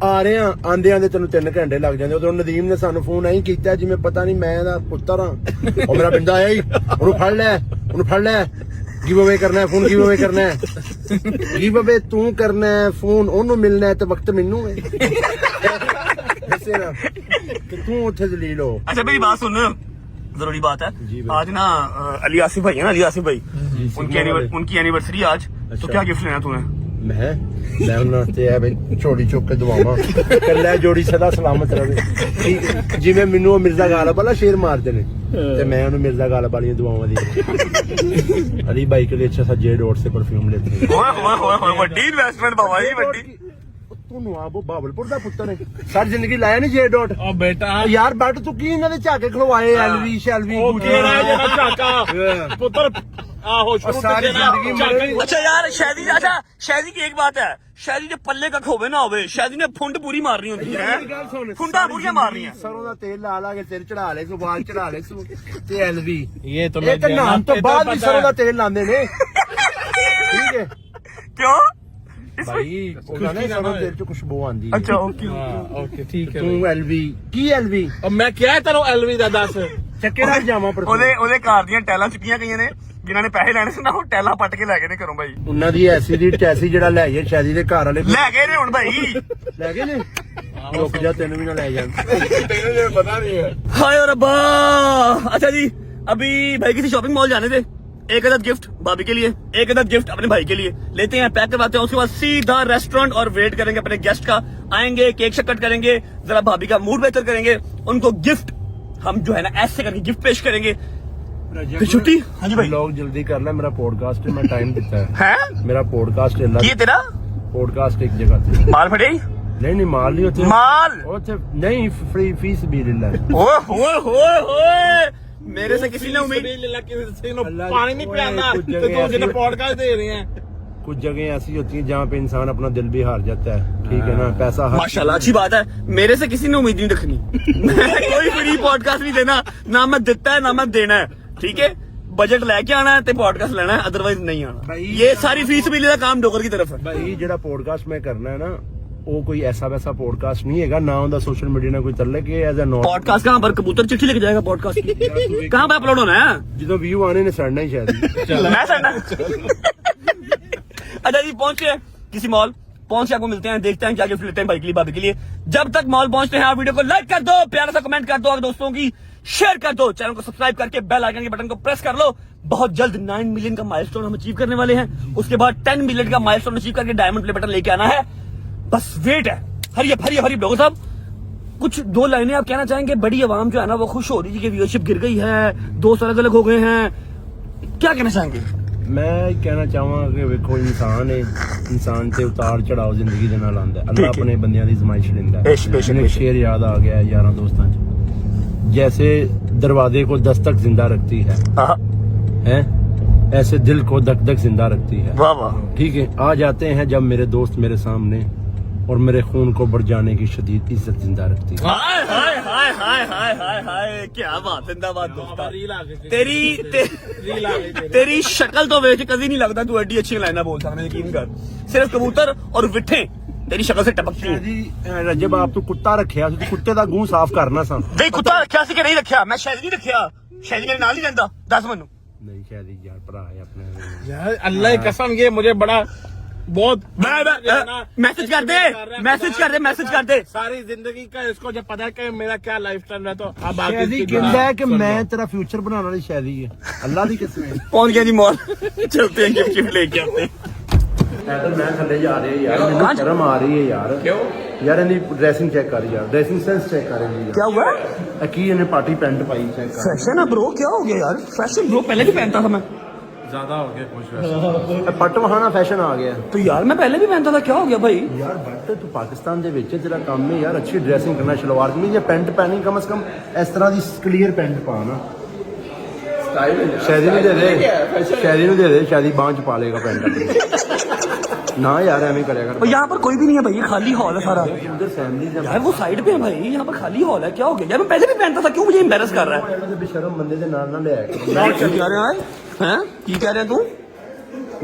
ਆ ਰਿਹਾ ਆਂਦੇ ਤੈਨੂੰ 3 ਘੰਟੇ ਲੱਗ ਜਾਂਦੇ। ਉਦੋਂ ਨਦੀਮ ਨੇ ਸਾਨੂੰ ਫੋਨ ਐਂ ਕੀਤਾ ਜਿਵੇਂ ਪਤਾ ਨਹੀਂ ਮੈਂ ਇਹਦਾ ਪੁੱਤਰ ਹਾਂ, ਉਹ ਮੇਰਾ ਬੰਦਾ ਆਇਆ ਹੀ, ਉਹਨੂੰ ਫੜ ਲੈ ਗਿਵ ਅਵੇ ਕਰਨਾ ਹੈ, ਫੋਨ ਗਿਵ ਅਵੇ ਕਰਨਾ ਹੈ, ਗਿਵ ਅਵੇ ਤੂੰ ਕਰਨਾ ਹੈ, ਫੋਨ ਉਹਨੂੰ ਮਿਲਣਾ ਹੈ ਤੇ ਵਕਤ ਮੈਨੂੰ ਹੈ। ਦੱਸੇ ਨਾ ਕਿ ਤੂੰ ਉੱਥੇ ਜਲੀਲ ਹੋ। अच्छा मेरी बात सुन, जरूरी बात है, आज ना अली आसिफ भाई है ना, अली आसिफ भाई, उनकी एनिवर्सरी आज, तो क्या गिफ्ट लेना तूने? ਮੈਂ ਉਹਨਾਂ ਤੇ ਹੈ ਬਈ ਛੋੜੀ ਚੁੱਕ ਕੇ ਦਵਾਵਾਂ, ਕੱਲਾ ਜੋੜੀ ਸਦਾ ਸਲਾਮਤ ਰਵੇ, ਠੀਕ ਹੈ? ਜਿਵੇਂ ਮੈਨੂੰ ਉਹ ਮਿਰਜ਼ਾ ਗਾਲਬ ਵਾਲਾ ਸ਼ੇਰ ਮਾਰਦੇ ਨੇ ਤੇ मैं उन्हें मिर्जा गालब वाली दुआवां दी। अली भाई के लिए अच्छा सा जे डॉट से परफ्यूम लेते हैं। ओए ओए ओए ओए बड़ी इन्वेस्टमेंट बाबा जी, बड़ी। ਤੂੰ ਨਵਾਬੋ ਬਾਬਲਪੁਰ ਦਾ ਪੁੱਤਰ ਹੈ, ਸਾਰੀ ਜ਼ਿੰਦਗੀ ਲਾਇਆ ਨਹੀਂ ਜੇ ਡਾਟ। ਉਹ ਬੇਟਾ ਯਾਰ ਬੱਟ ਤੂੰ ਕੀ ਇਹਨਾਂ ਦੇ ਝਾਕੇ ਖਲਵਾਏ, ਐਲਵੀ ਸ਼ੈਲਵੀ ਉਹ ਕਿਹੜਾ ਜਿਹੜਾ ਝਾਕਾ ਪੁੱਤਰ ਆਹੋ ਸ਼ੁਰੂ ਸਾਰੀ ਜ਼ਿੰਦਗੀ ਮੇਰੇ अच्छा यार शादी, अच्छा शादी की एक बात है, शादी के पल्ले का खोवे ना होवे, शादी ने फुंड पूरी मारनी होती है, फुंडा पूरी मारनी है। ਸਰੋਂ ਦਾ ਤੇਲ ਲਾ ਲਾ ਕੇ ਸਿਰ ਚੜਾ ਲੈ ਸੋ, ਵਾਲ ਚੜਾ ਲੈ ਸੋ ਤੇ ਐਲਵੀ। ਇਹ ਤਾਂ ਇਹ ਤਾਂ ਨਹਾਉਣ ਤੋਂ ਬਾਅਦ ਵੀ ਸਰੋਂ ਦਾ ਤੇਲ ਲਾਉਂਦੇ ਨੇ, ਠੀਕ ਹੈ क्यों? ਭਾਈ? ਉਹਨਾਂ ਨੇ ਸਰੋਂ ਦੇ ਤੇਲ ਚ ਖੁਸ਼ਬੂ ਆਂਦੀ ਹੈ। अच्छा ओके ਓਕੇ ਠੀਕ ਹੈ ਤੂੰ ਐਲਵੀ ਕੀ ਐਲਵੀ ਉਹ ਮੈਂ ਕਿਹਾ ਤੈਨੂੰ ਐਲਵੀ ਦਾ ਦੱਸ ਚੱਕੇ ਰੱਖ ਜਾਵਾਂ ਪਰ ਉਹਦੇ ਘਰ ਦੀਆਂ ਟੈਲਾਂ ਚੁੱਕੀਆਂ ਗਈਆਂ ਨੇ, ਜਿਨ੍ਹਾਂ ਨੇ ਪੈਸੇ ਲੈਣੇ ਸੀ ਨਾ, ਉਹ ਟੈਲਾਂ ਪੱਟ ਕੇ ਲੈ ਗਏ ਨੇ ਘਰੋਂ ਭਾਈ, ਉਹਨਾਂ ਦੀ ਐਸੀ ਦੀ ਟੈਸੀ ਜਿਹੜਾ ਲੈ ਜਾਏ ਸ਼ਾਦੀ ਦੇ ਘਰ ਵਾਲੇ ਲੈ ਗਏ ਨੇ ਹੁਣ ਭਾਈ। ਲੈ ਗਏ ਨੇ। ਰੁਕ ਜਾ, ਤੈਨੂੰ ਵੀ ਨਾ ਲੈ ਜਾਣ। हाय रब्बा। अच्छा जी अभी भाई किसी शॉपिंग मॉल जाने थे, एक अदद गिफ्ट भाभी के लिए, एक अदद गिफ्ट अपने भाई के लिए लेते हैं, पैक करवाते हैं, उसके बाद सीधा रेस्टोरेंट और वेट करेंगे अपने गेस्ट का, आएंगे केक शेक कट करेंगे, जरा भाभी का मूड बेहतर करेंगे, उनको गिफ्ट हम जो है ना ऐसे करके गिफ्ट पेश करेंगे, फिर छुट्टी। हाँ जी भाई लोग जल्दी कर ले, मेरा पॉडकास्ट है, मैं टाइम देता है। है मेरा पॉडकास्ट है, ये तेरा पॉडकास्ट एक जगह पे। माल फटे नहीं माल नहीं होते, माल नहीं फ्री फीस भी ले। ओए होए होए होए, मेरे से किसी ने उम्मीद ਪਾਣੀ ਨਹੀਂ ਪਿਆਉਂਦਾ ਤੇ ਤੂੰ ਜਿਹਨੇ ਪੋਡਕਾਸਟ ਦੇ ਰਹੇ ਹੈ। कुछ जगह ऐसी होती है जहाँ पे इंसान अपना दिल भी हार जाता है, ठीक है ना? पैसा माशाल्लाह अच्छी बात है, मेरे से किसी ने उम्मीद नहीं रखनी। कोई फ्री पॉडकास्ट नहीं देना, ना मैं देता है ना मैं देना है, ठीक है? बजट लेके आना है तो पॉडकास्ट लेना है, अदरवाइज नहीं आना। ये सारी फीस बिल का काम डोगर की तरफ है भाई। जेड़ा पॉडकास्ट मैं करना है ना, वो कोई ऐसा वैसा पॉडकास्ट नहीं है ना, उनका सोशल मीडिया ना कोई चल के एज ए नॉट पॉडकास्ट कहाँ पर कबूतर चिट्ठी लेके जाएगा पॉडकास्ट की? कहाँ पे अपलोड होना है? जो व्यू आने ने सड़ना ही शायद। मैं सड़ना। अच्छा जी पहुंचे किसी मॉल, पहुंच के आपको मिलते हैं, देखते हैं क्या गिफ्ट लेते हैं भाई के लिए भाभी के लिए। जब तक मॉल पहुंचते हैं आप वीडियो को लाइक कर दो, प्यारा सा कमेंट कर दो, और दोस्तों की शेयर कर दो, चैनल को सब्सक्राइब करके बेल आइकन के बटन को प्रेस कर लो। बहुत जल्द 9 मिलियन का माइलस्टोन हम अचीव करने वाले हैं, उसके बाद 10 मिलियन का माइलस्टोन अचीव करके डायमंड प्ले बटन लेके आना है, बस वेट है। हरी ब्लॉगर साहब कुछ 2 लाइनें आप कहना चाहेंगे? बड़ी आवाम जो है ना वो खुश हो रही थी कि व्यूअरशिप गिर गई है, दोस्त अलग अलग हो गए हैं, क्या कहना चाहेंगे? ਮੈਂ ਕਹਿਣਾ ਚਾਹਾਂਗਾ ਕਿ ਵੇਖੋ ਇਨਸਾਨ ਹੈ, ਇਨਸਾਨ ਤੇ ਉਤਾਰ ਚੜਾਓ ਜ਼ਿੰਦਗੀ ਦੇ ਨਾਲ ਆਉਂਦਾ ਹੈ। ਅੱਲਾ ਆਪਣੇ ਬੰਦਿਆਂ ਦੀ ਅਜ਼ਮਾਇਸ਼ ਲੈਂਦਾ ਹੈ। ਬੇਸ਼ੱਕ, ਮੈਨੂੰ ਇੱਕ ਸ਼ੇਰ ਯਾਦ ਆ ਗਿਆ ਯਾਰਾਂ ਦੋਸਤਾਂ 'ਚ, जैसे दरवाजे को दस्तक जिंदा रखती है ऐसे दिल को धक धक जिंदा रखती है। वाह वाह, ठीक है, आ जाते हैं जब मेरे दोस्त मेरे सामने और मेरे खून को बढ़ जाने की शदीद इज्जत जिंदा रखती है। हाय hi hi hi hi hi हाय, क्या बात, जिंदाबाद दोस्ता। तेरी शक्ल तो वेख कभी नहीं लगता तू एडी अच्छी लाइना बोल सकता, यकीन कर। सिर्फ कबूतर और विठे तेरी शक्ल से टपकती है। जी रजब आप तो कुत्ता रखिया सी, कुत्ते दा गूं साफ करना सा। नहीं कुत्ता रखा सी कि नहीं रखा? मैं शायद नहीं रखा, शायद मेरे नाल ही रहंदा। दस मैनू नहीं शायद यार भरा है अपने यार अल्लाह की कसम, ये मुझे बड़ा बहुत मैसेज कर दे, मैसेज कर दे, मैसेज कर दे। सारी जिंदगी का इसको जब पता है कि मेरा क्या लाइफ स्टाइल है, तो अब शायदी कहता है कि मैं तेरा फ्यूचर बनाने वाली शायदी है। अल्लाह दी कसम है। पहुंच गया जी मॉल, चलते हैं गिफ्ट शिफ्ट लेके आते हैं। तो मैं थले जा रही है यार, मैंने शर्म आ रही है यार। क्यों यार? इन्हें ड्रेसिंग चेक कर यार, ड्रेसिंग सेंस चेक कर रही है। क्या हुआ? की इन्हें पार्टी पैंट पाई चेक कर। फैशन है ब्रो, क्या हो गया यार? फैशन ब्रो, पहले भी पहनता था मैं। ज्यादा हो गया कुछ पट वहाना फैशन आ गया तो यार मैं पहले भी पहनता था, क्या हो गया भाई? यार बट तू पाकिस्तान ਦੇ ਵਿੱਚ तेरा काम है यार अच्छी ड्रेसिंग करना, शलवार कमीज या पैंट पहनी, कम से कम इस तरह ਦੀ क्लियर पैंट पा ना। शादी ਨੂੰ ਦੇ ਦੇ, शादी ਨੂੰ ਦੇ ਦੇ, शादी बांह ਚ पा लेगा पैंट ना यार ऐਵੇਂ करेगा। और यहाँ पर कोई भी नहीं है भाई, ये खाली हॉल है सारा। उधर फैमिली यार वो साइड पे है भाई, यहाँ पर खाली हॉल है, क्या हो गया यार? मैं पहले भी पहनता था, क्यों मुझे एम्बैरस कर रहा है? बेशरम बंदे ਦੇ ਨਾਲ ਨਾ ਲੈ क्या कह रहे हैं? की कह रहे हैं तू?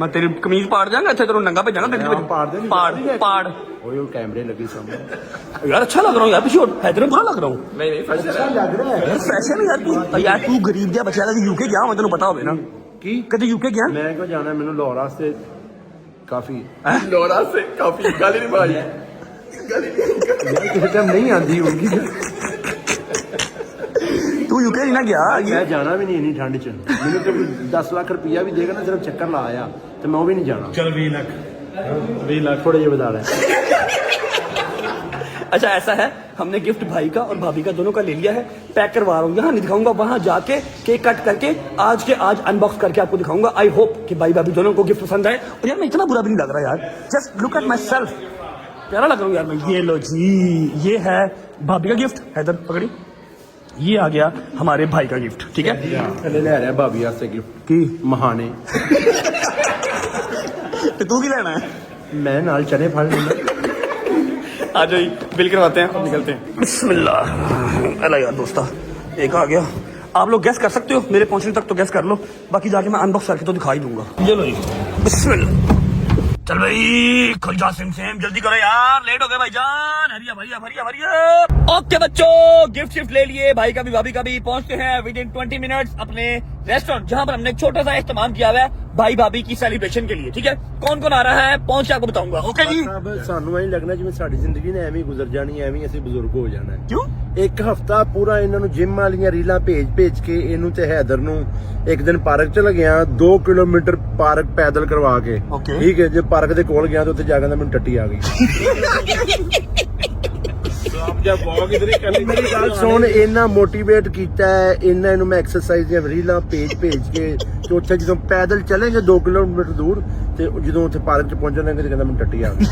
मैं तेरी कमीज पाड़ जाऊंगा, अच्छा तेरे नंगा पे जाना, पाड़ ओए कैमरे लगी सामने। यार अच्छा लग रहा हूँ यार, पीछे हैदर बुरा लग रहा हूँ। नहीं फैशन लग रहा है फैशन यार तू गरीब दिया बच्चा यूके गया, मैं तेन पता हो ना की कभी यूके गया? मैं क्यों जाना, मैंने लाहौर से काफी लोड़ा से काफी गाली नहीं भाई, किसी टाइम नहीं आती होगी। तू यूके नहीं ना गया? मैं जाना भी नहीं इन्नी ठंड च, मैंने तो 10 लाख रुपया भी देगा ना सिर्फ चक्कर ला आया तो मैं वो भी नहीं जाना। चल 20 लाख थोड़े ये बता रहे। अच्छा ऐसा है, हमने गिफ्ट भाई का और भाभी का दोनों का ले लिया है, पैक करवा रहा हूँ, यहाँ नहीं दिखाऊंगा, वहां जाके केक कट करके आज के आज अनबॉक्स करके आपको दिखाऊंगा। आई होप कि भाई भाभी दोनों को गिफ्ट पसंद आए। और यार मैं इतना बुरा भी नहीं लग रहा यार, just look at my self, प्यारा लग रहा हूँ यार मैं। ये लो जी, ये है भाभी का गिफ्ट, हैदर पकड़ी, ये आ गया हमारे भाई का गिफ्ट, ठीक है? ले रहा है भाभी से गिफ्ट की महाने। तो तू भी लेना है? मैं नाल चने फाड़ लूंगा। आ जाइए, बिल करवाते हैं और निकलते हैं। बिस्मिल्लाह। अल्लाह यार दोस्ता, एक आ गया। आप लोग गैस कर सकते हो, मेरे पहुंचने तक तो गैस कर लो, बाकी जाके मैं अनबॉक्स करके तो दिखाई दूंगा। ये लो जी, बिस्मिल्लाह। चल भाई खुल जा सिम सिम, जल्दी करो यार, लेट हो गए भाईजान, हरिया भरिया भरिया भरिया। ओके बच्चों, गिफ्ट शिफ्ट ले लिए, भाई का भी भाभी का भी। पहुंचते हैं विद इन 20 मिनट्स अपने रेस्टोरेंट, जहां पर हमने एक छोटा सा इस्तेमाल किया हुआ है भाई भाभी की सेलिब्रेशन के लिए, ठीक है? कौन कौन आ रहा है पहुंच के आपको बताऊंगा। ओके जी। अब सानू ऐ लगना जिवें साडी जिंदगी ने ਐਵੇਂ ਹੀ गुजर जानी है, ਐਵੇਂ ਹੀ ਅਸੀਂ ਬਜ਼ੁਰਗ ਹੋ ਜਾਣਾ ਹੈ। क्यों? ਇੱਕ ਹਫਤਾ ਪੂਰਾ ਇਹਨਾਂ ਨੂੰ ਜਿਮ ਵਾਲੀਆਂ ਰੀਲਾਂ ਭੇਜ ਕੇ ਇਹਨੂੰ ਤੇ ਹੈਦਰ ਨੂੰ ਇੱਕ ਦਿਨ ਪਾਰਕ ਚ ਲਗਿਆ, 2 ਕਿਲੋਮੀਟਰ ਪਾਰਕ ਪੈਦਲ ਕਰਵਾ ਕੇ। Okay. ਠੀਕ ਹੈ, ਜੇ ਪਾਰਕ ਦੇ ਕੋਲ ਗਿਆ ਤਾਂ ਉੱਥੇ ਜਾ ਕੇ ਮੈਨੂੰ ਟੱਟੀ ਆ ਗਈ। जब वॉक इधर ही कर ली ਮੇਰੀ ਗੱਲ ਸੁਣ, ਇਹਨਾਂ ਮੋਟੀਵੇਟ ਕੀਤਾ ਹੈ, ਇਹਨਾਂ ਨੂੰ ਮੈਂ ਐਕਸਰਸਾਈਜ਼ ਦੀਆਂ ਰੀਲਾਂ ਭੇਜ ਕੇ ਤੇ ਉੱਥੇ ਜਦੋਂ ਪੈਦਲ ਚਲੇਂਗੇ 2 ਕਿਲੋਮੀਟਰ ਦੂਰ ਤੇ ਜਦੋਂ ਉੱਥੇ ਪਾਰਕ ਚ ਪਹੁੰਚਣਗੇ ਤੇ ਕਹਿੰਦਾ ਮੈਨੂੰ ਟੱਟੀ ਆ ਗਈ।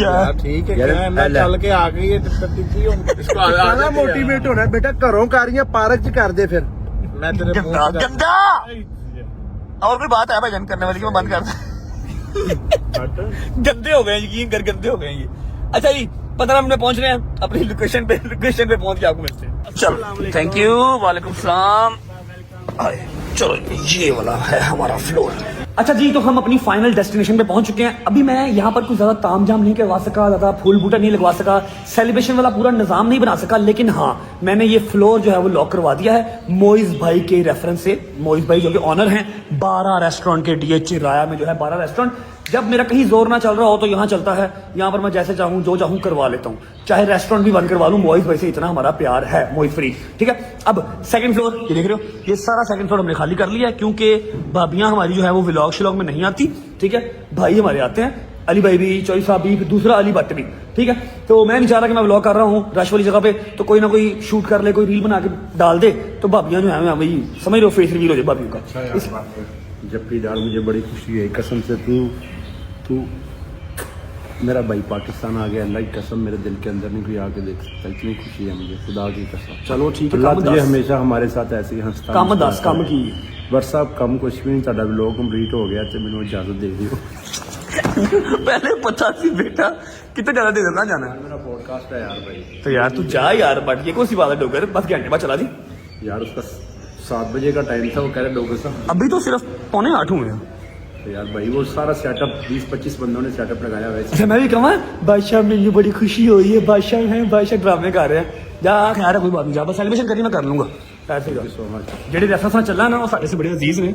यार ठीक है, यार, क्या मैं अल्लाह। चल के आ गई है टट्टी की इसको ਆਣਾ ਮੋਟੀਵੇਟ ਹੋਣਾ ਬੇਟਾ, ਘਰੋਂ ਕਾਰੀਆਂ ਪਾਰਕ ਚ ਕਰਦੇ ਫਿਰ। मैं तेरे गंदा गंदा। और कोई बात है भाईजान करने वाली की, मैं बंद कर दूं? गंदे हो गए यकीन कर, गंदे हो गए ये। अच्छा जी 15 मिनट में पहुंच रहे हैं अपनी लोकेशन पे पहुंच के आपको मिलते हैं। चलो थैंक यू, वालेकुम सलाम। चलो ये वाला है हमारा फ्लोर। अच्छा जी, तो हम अपनी फाइनल डेस्टिनेशन पे पहुंच चुके हैं। अभी मैं यहाँ पर कुछ ज्यादा तामझाम नहीं करवा सका, ज्यादा फूल बूटा नहीं लगवा सका, सेलिब्रेशन वाला पूरा निजाम नहीं बना सका, लेकिन हाँ मैंने ये फ्लोर जो है वो लॉक करवा दिया है मोइज भाई के रेफरेंस से। मोइज भाई जो कि ऑनर हैं 12 रेस्टोरेंट के, DH राया में जो है 12 रेस्टोरेंट। जब मेरा कहीं जोर ना चल रहा हो तो यहाँ चलता है, यहाँ पर मैं जैसे चाहूँ जो चाहूँ करवा लेता हूँ, चाहे रेस्टोरेंट भी बंद करवा लूँ। मोइज भाई से इतना हमारा प्यार है, मोइज फ्री, ठीक है? अब सेकंड फ्लोर ये देख रहे हो, ये सारा सेकंड फ्लोर हमने खाली कर लिया है क्योंकि भाभियाँ हमारी जो है वो व्लॉग श्लॉग में नहीं आती, ठीक है? भाई हमारे आते हैं, अली भाई भी, चौधरी साहब भी, फिर दूसरा अली भट्ट भी, ठीक है? तो मैं नहीं चाह रहा कि मैं व्लॉग कर रहा हूँ रश वाली जगह पे तो कोई ना कोई शूट कर ले, कोई रील बना के डाल दे तो भाभियाँ जो है वही समझ लो फेस रिवील हो जाए भाभियों का। जप्पी डाल, मुझे बड़ी खुशी है कसम से। तू मेरा भाई पाकिस्तान आ गया, अल्लाह की कसम मेरे दिल के अंदर नहीं कोई आके देख सकता, इतनी खुशी है मुझे खुदा की कसम। चलो ठीक है, अल्लाह काम तुझे दस। हमेशा हमारे साथ ऐसे ही हंसता ਕੰਮ ਦੱਸ ਕੰਮ ਕੀ बस साहब कम कुछ भी नहीं, ਤੁਹਾਡਾ ਵਲੌਗ ਕੰਪਲੀਟ ਹੋ ਗਿਆ ਤੇ ਮੈਨੂੰ ਇਜਾਜ਼ਤ ਦੇ ਦਿਓ। पहले पता सी बेटा कितने ज्यादा देर ना जाना है। मेरा पॉडकास्ट है यार भाई। तो यार तू जा यार, बट ये कौन सी बात है डोगर, बस घंटे बाद चला दी। यार उसका 7 बजे का टाइम था, वो कह रहे डॉक्टर साहब। अभी तो सिर्फ 7:45 हुए हैं। तो यार भाई वो सारा सेटअप 20-25 बंदों ने सेटअप लगाया हुआ है। अच्छा मैं भी कहूँ बादशाह मेरी बड़ी खुशी हो रही है, बादशाह है, बादशाह ड्रामे कर रहे हैं। जा खैर है कोई बात नहीं, जा बस सेलिब्रेशन करी मैं कर लूंगा। So much. ਜਿਹੜੇ ਰੈਫਰੈਂਸ ਨਾਲ ਚੱਲਾ ਨਾ ਉਹ ਸਾਡੇ ਸੇ ਬੜੇ ਅਜ਼ੀਜ਼ ਨੇ,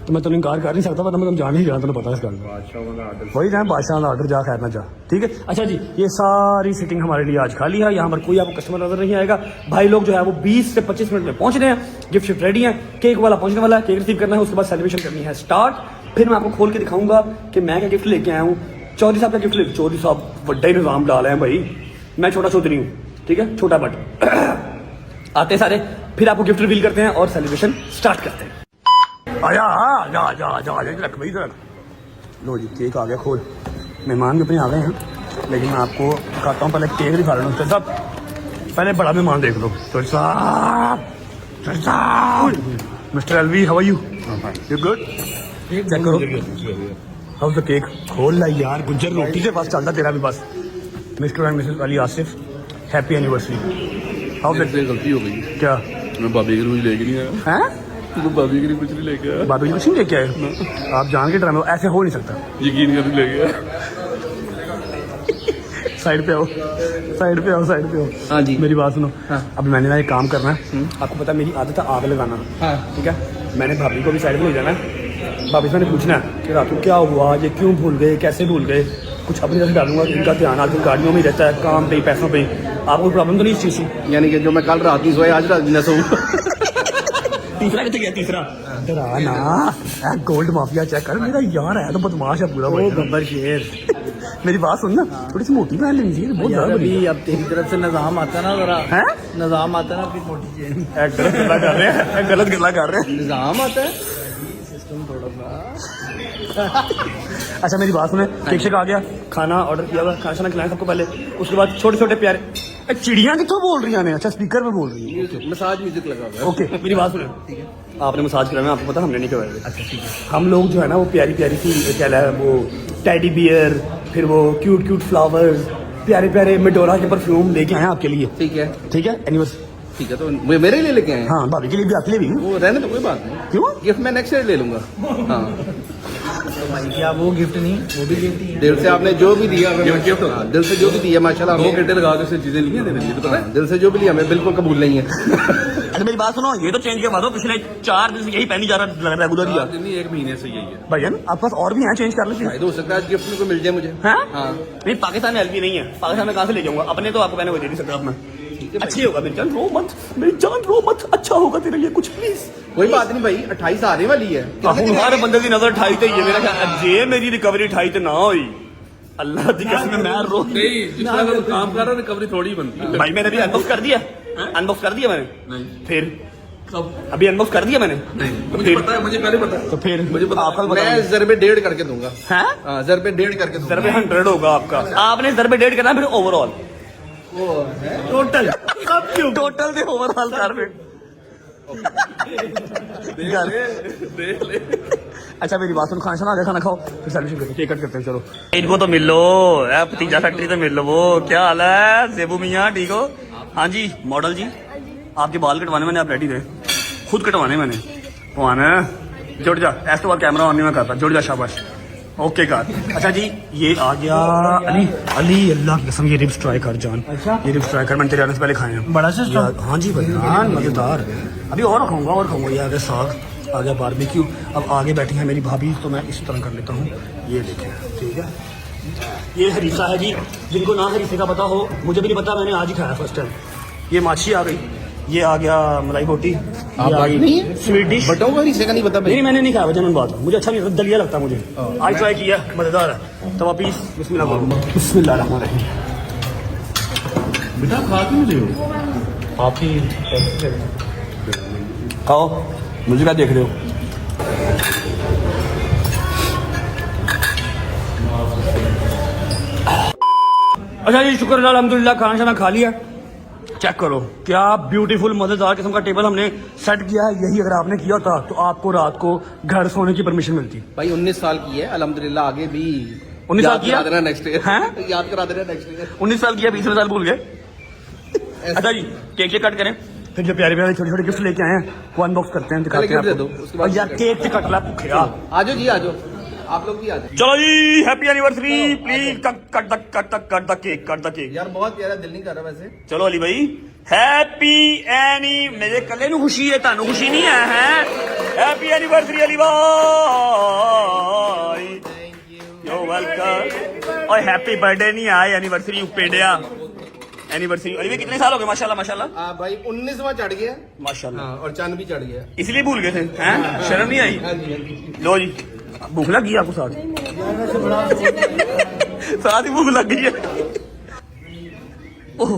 तो मैं ਤੈਨੂੰ ਇਨਕਾਰ ਕਰ ਨਹੀਂ ਸਕਦਾ, पर मैं जान ही रहा, ਤੈਨੂੰ पता है इस ਗੱਲ का। बादशाह का ऑर्डर वही जाए बादशाह का ऑर्डर, जा खैर ना जा, ठीक है। अच्छा जी, ये सारी सीटिंग हमारे लिए आज खाली है, यहाँ पर कोई आपको कस्टमर नजर नहीं आएगा। भाई लोग जो है वो 20 से 25 मिनट में पहुंच रहे हैं, गिफ्ट शिफ्ट रेडी है, केक वाला पहुंचने वाला है, केक रिसीव करना है, उसके बाद सेलिब्रेशन करनी है स्टार्ट। फिर मैं आपको खोल के दिखाऊंगा कि मैं क्या गिफ्ट लेके आया हूँ। चौधरी साहब का गिफ्ट ले, चौधरी साहब बड़ा ही निजाम डाला है भाई, मैं छोटा चौधरी हूँ, ठीक है, छोटा बट आते सारे। फिर आपको गिफ्ट रिवील करते हैं और सेलिब्रेशन स्टार्ट करते हैं। आजा आजा आजा आजा आजा, रख भाई रख। लो जी केक आ गया खोल, मेहमान भी अपने आ गए हैं, लेकिन मैं आपको दिखाता हूँ, पहले केक दिखा रहा हूँ सब। पहले बड़ा मेहमान देख लो, चौधरी साहब, mister LV, how are you? You good? Check करो हाउ द केक, खोल ला यार, गुज्जर रोटी से पास चलता तेरा भी बस। Mister and Mrs Ali Asif, happy anniversary. How the गलती हो गई, क्या मैं भाभी के लिए लेके नहीं आया। हैं? तो भाभी के लिए कुछ नहीं लेके आया, बाबी कुछ नहीं लेके आए? आप जान के ड्रामे, ऐसे हो नहीं सकता। यकीन कर ले गया। साइड पे आओ, साइड पे आओ, साइड पे आओ। हाँ जी। मेरी बात सुनो। अब मैंने ना एक काम करना है, आपको पता है मेरी आदत है आग लगाना, ठीक है। मैंने भाभी को भी साइड पे ले जाना है, भाभी से मैंने पूछना है कि रातू क्या हुआ, ये क्यों भूल गए, कैसे भूल गए, कुछ अपनी तरफ से डालूंगा। इनका ध्यान आजकल गाड़ियों में रहता है, काम पे, पैसों पे। आपको प्रॉब्लम तो नहीं इस चीज़ की? यानी कि जो मैं कल रात नहीं सोया आज रात न सोऊं। तीसरा कितने गया? तीसरा डरा ना, गोल्ड माफिया चेक कर, मेरा यार है तो बदमाश है पूरा। वो गब्बर शेर। मेरी बात सुन ना, थोड़ी सी मोटी पहन लेनी चाहिए, बहुत ज्यादा बड़ी। अभी अब तेरी तरफ से निजाम आता ना, जरा है निजाम आता ना, फिर मोटी चेन। गलत गला कर रहे हैं, गलत गला कर रहे हैं। निजाम आता है। अच्छा मेरी बात सुने, केक शेक आ गया, खाना ऑर्डर किया हुआ, खाना शाना खिलाएं सबको पहले, उसके बाद छोटे छोटे प्यारे चिड़ियाँ कितों बोल रही हैं? अच्छा स्पीकर पे बोल रही है, मसाज म्यूजिक लगा हुआ है। ओके। मेरी बात सुने, आपने मसाज कराना, आपको पता हमने नहीं करवाया। अच्छा ठीक है। हम लोग जो है ना वो प्यारी प्यारी सी क्या है वो टेडी बियर, फिर वो क्यूट क्यूट फ्लावर्स, प्यारे प्यारे मेडोरा के परफ्यूम लेके आए हैं आपके लिए, ठीक है, ठीक है। एनिवर्सरी, ठीक है, तो मेरे लिए लेके आए हैं। हाँ भाभी के लिए भी, आपके लिए भी। वो रहने तो कोई बात नहीं, क्यों? गिफ्ट मैं नेक्स्ट ईयर ले लूंगा। हाँ, क्या वो गिफ्ट नहीं, वो भी गिफ्ट ही है। दिल से आपने जो भी दिया, गिफ्ट हाँ, दिल से जो भी दिया माशाल्लाह, 2 घंटे लगा के से चीजें ली हैं तेरे लिए, तो पता है। हाँ, दिल से जो भी लिया मैं बिल्कुल कबूल नहीं है। अच्छा मेरी बात सुनो, ये तो चेंज के बाद हो, पिछले 4 दिन से यही पहनी जा रहा है रेगुलर ही। 4 दिन नहीं, 1 महीने से यही है। भैया आपके पास और भी हैं, चेंज कर लो। शायद हो सकता है आज गिफ्ट में कोई मिल जाए मुझे। हाँ? हाँ, नहीं पाकिस्तान में एलपी नहीं है, पाकिस्तान में कहाँ से लेके आऊंगा, अपने तो आपको मैंने वो दे नहीं सकता अपना। अच्छी होगा मेरी जान, रो मत मेरी जान, रो मत, अच्छा होगा तेरे लिए कुछ प्लीज। कोई बात नहीं भाई, 28 आने वाली है। हर बंदे की नजर 28 ही है, मेरा ख्याल जे मेरी रिकवरी 28 ना हुई, अल्लाह की कसम मैं रो। नहीं, जिस तरह का काम कर रहा है रिकवरी थोड़ी बनती है। भाई मैंने अभी अनबॉक्स कर दिया, अनबॉक्स कर दिया मैंने। नहीं। फिर कब? अभी अनबॉक्स कर दिया मैंने। नहीं, मुझे पता है, मुझे पहले पता है। तो फिर मुझे पता आप कल मैं बताओ। ज़रबे 1.5 करके दूंगा। हैं? हाँ, ज़रबे 1.5 करके दूंगा। ज़रबे 100 होगा आपका, आपने ज़रबे 1.5 करना, फिर ओवरऑल टोटल सब क्यों? टोटल से ओवरऑल कर रहे। देख ले। अच्छा मेरी बात सुन, खाना शाना आ गया, खाना खाओ, फिर सेलिब्रेशन करते हैं, केक कट करते हैं। चलो इनको तो मिल लो, भतीजा फैक्ट्री तो मिल लो। वो क्या हाल है सेबू मियाँ, ठीक हो? हाँ जी मॉडल जी, आपके बाल कटवाने मैंने, आप रेडी थे? खुद कटवाने मैंने। कौन है? जुड़ जा, ऐसे तो कैमरा ऑन नहीं मैं करता, जुड़ जा, शाबाश, ओके कर। अच्छा जी ये आ गया अली, अली अल्लाह की कसम ये रिब्स ट्राई कर जान। अच्छा ये रिब्स ट्राई कर, मैंने तेरे आने से पहले खाए हैं। बड़ा सिस्टम। हाँ जी भाई, हाँ मजेदार। अभी और खाऊंगा और खाऊंगा। ये आ गया साग, आ गया बारबेक्यू। अब आगे बैठी है मेरी भाभी, तो मैं इस तरह कर लेता हूँ, ये देखें, ठीक है। ये हरीसा है जी, जिनको ना हरीसे का पता हो, मुझे भी नहीं पता, मैंने आज ही खाया फर्स्ट टाइम। ये माछी आ गई, ये आ गया मलाई बोटी, आप बाकी नहीं है? Sweet dish. बटाऊ का हिस्से का नहीं पता भाई। नहीं मैंने नहीं खाया वजन बात, मुझे अच्छा नहीं लगता, दलिया लगता मुझे। आज ट्राई किया, मजेदार है। तवा पीस, बिस्मिल्लाहिर्रहमानिर्रहीम। बेटा खा क्यों रहे हो? आप ही खाओ, मुझे क्या देख रहे हो? अच्छा जी शुक्र अल्हम्दुलिल्लाह खाना शाना खा लिया। चेक करो क्या ब्यूटीफुल मजेदार किस्म का टेबल हमने सेट किया है। यही अगर आपने किया था तो आपको रात को घर सोने की परमिशन मिलती। भाई 19 साल की है अल्हम्दुलिल्लाह, आगे भी 19 साल याद किया? करा देना नेक्स्ट ईयर। हैं? याद करा देना नेक्स्ट ईयर। 19 साल किया 20 साल भूल गए। अच्छा जी केक कट करें फिर जो प्यारे प्यारे छोटे छोटे गिफ्ट लेके आए हैं वो अनबॉक्स करते हैं, दिखाते हैं पहले gift आपको। दे दो, उसके बाद और यार केक से कट ला भूखे यार। आजो जी आजो, आप लोग भी आ जाओ। चलो जी happy anniversary please cut the cake. यार बहुत प्यारा, दिल नहीं कर रहा वैसे। चलो अली भाई हैप्पी एनी मेरे कले नु खुशी है तानू खुशी नहीं है हैप्पी एनिवर्सरी अली भाई यू वेलकम। और हैप्पी बर्थडे नहीं आए एनिवर्सरी पेड़िया एनिवर्सरी। अली भाई कितने साल हो गए? माशाल्लाह माशाल्लाह भाई 19वां चढ़ गया माशाल्लाह। हाँ, और चंद भी चढ़ गया। इसलिए भूल गए थे हैं? शर्म नहीं आई? हाँ जी हाँ जी। लो जी भूख लग गई आपको? साथ ही भूख लग गई है। ओह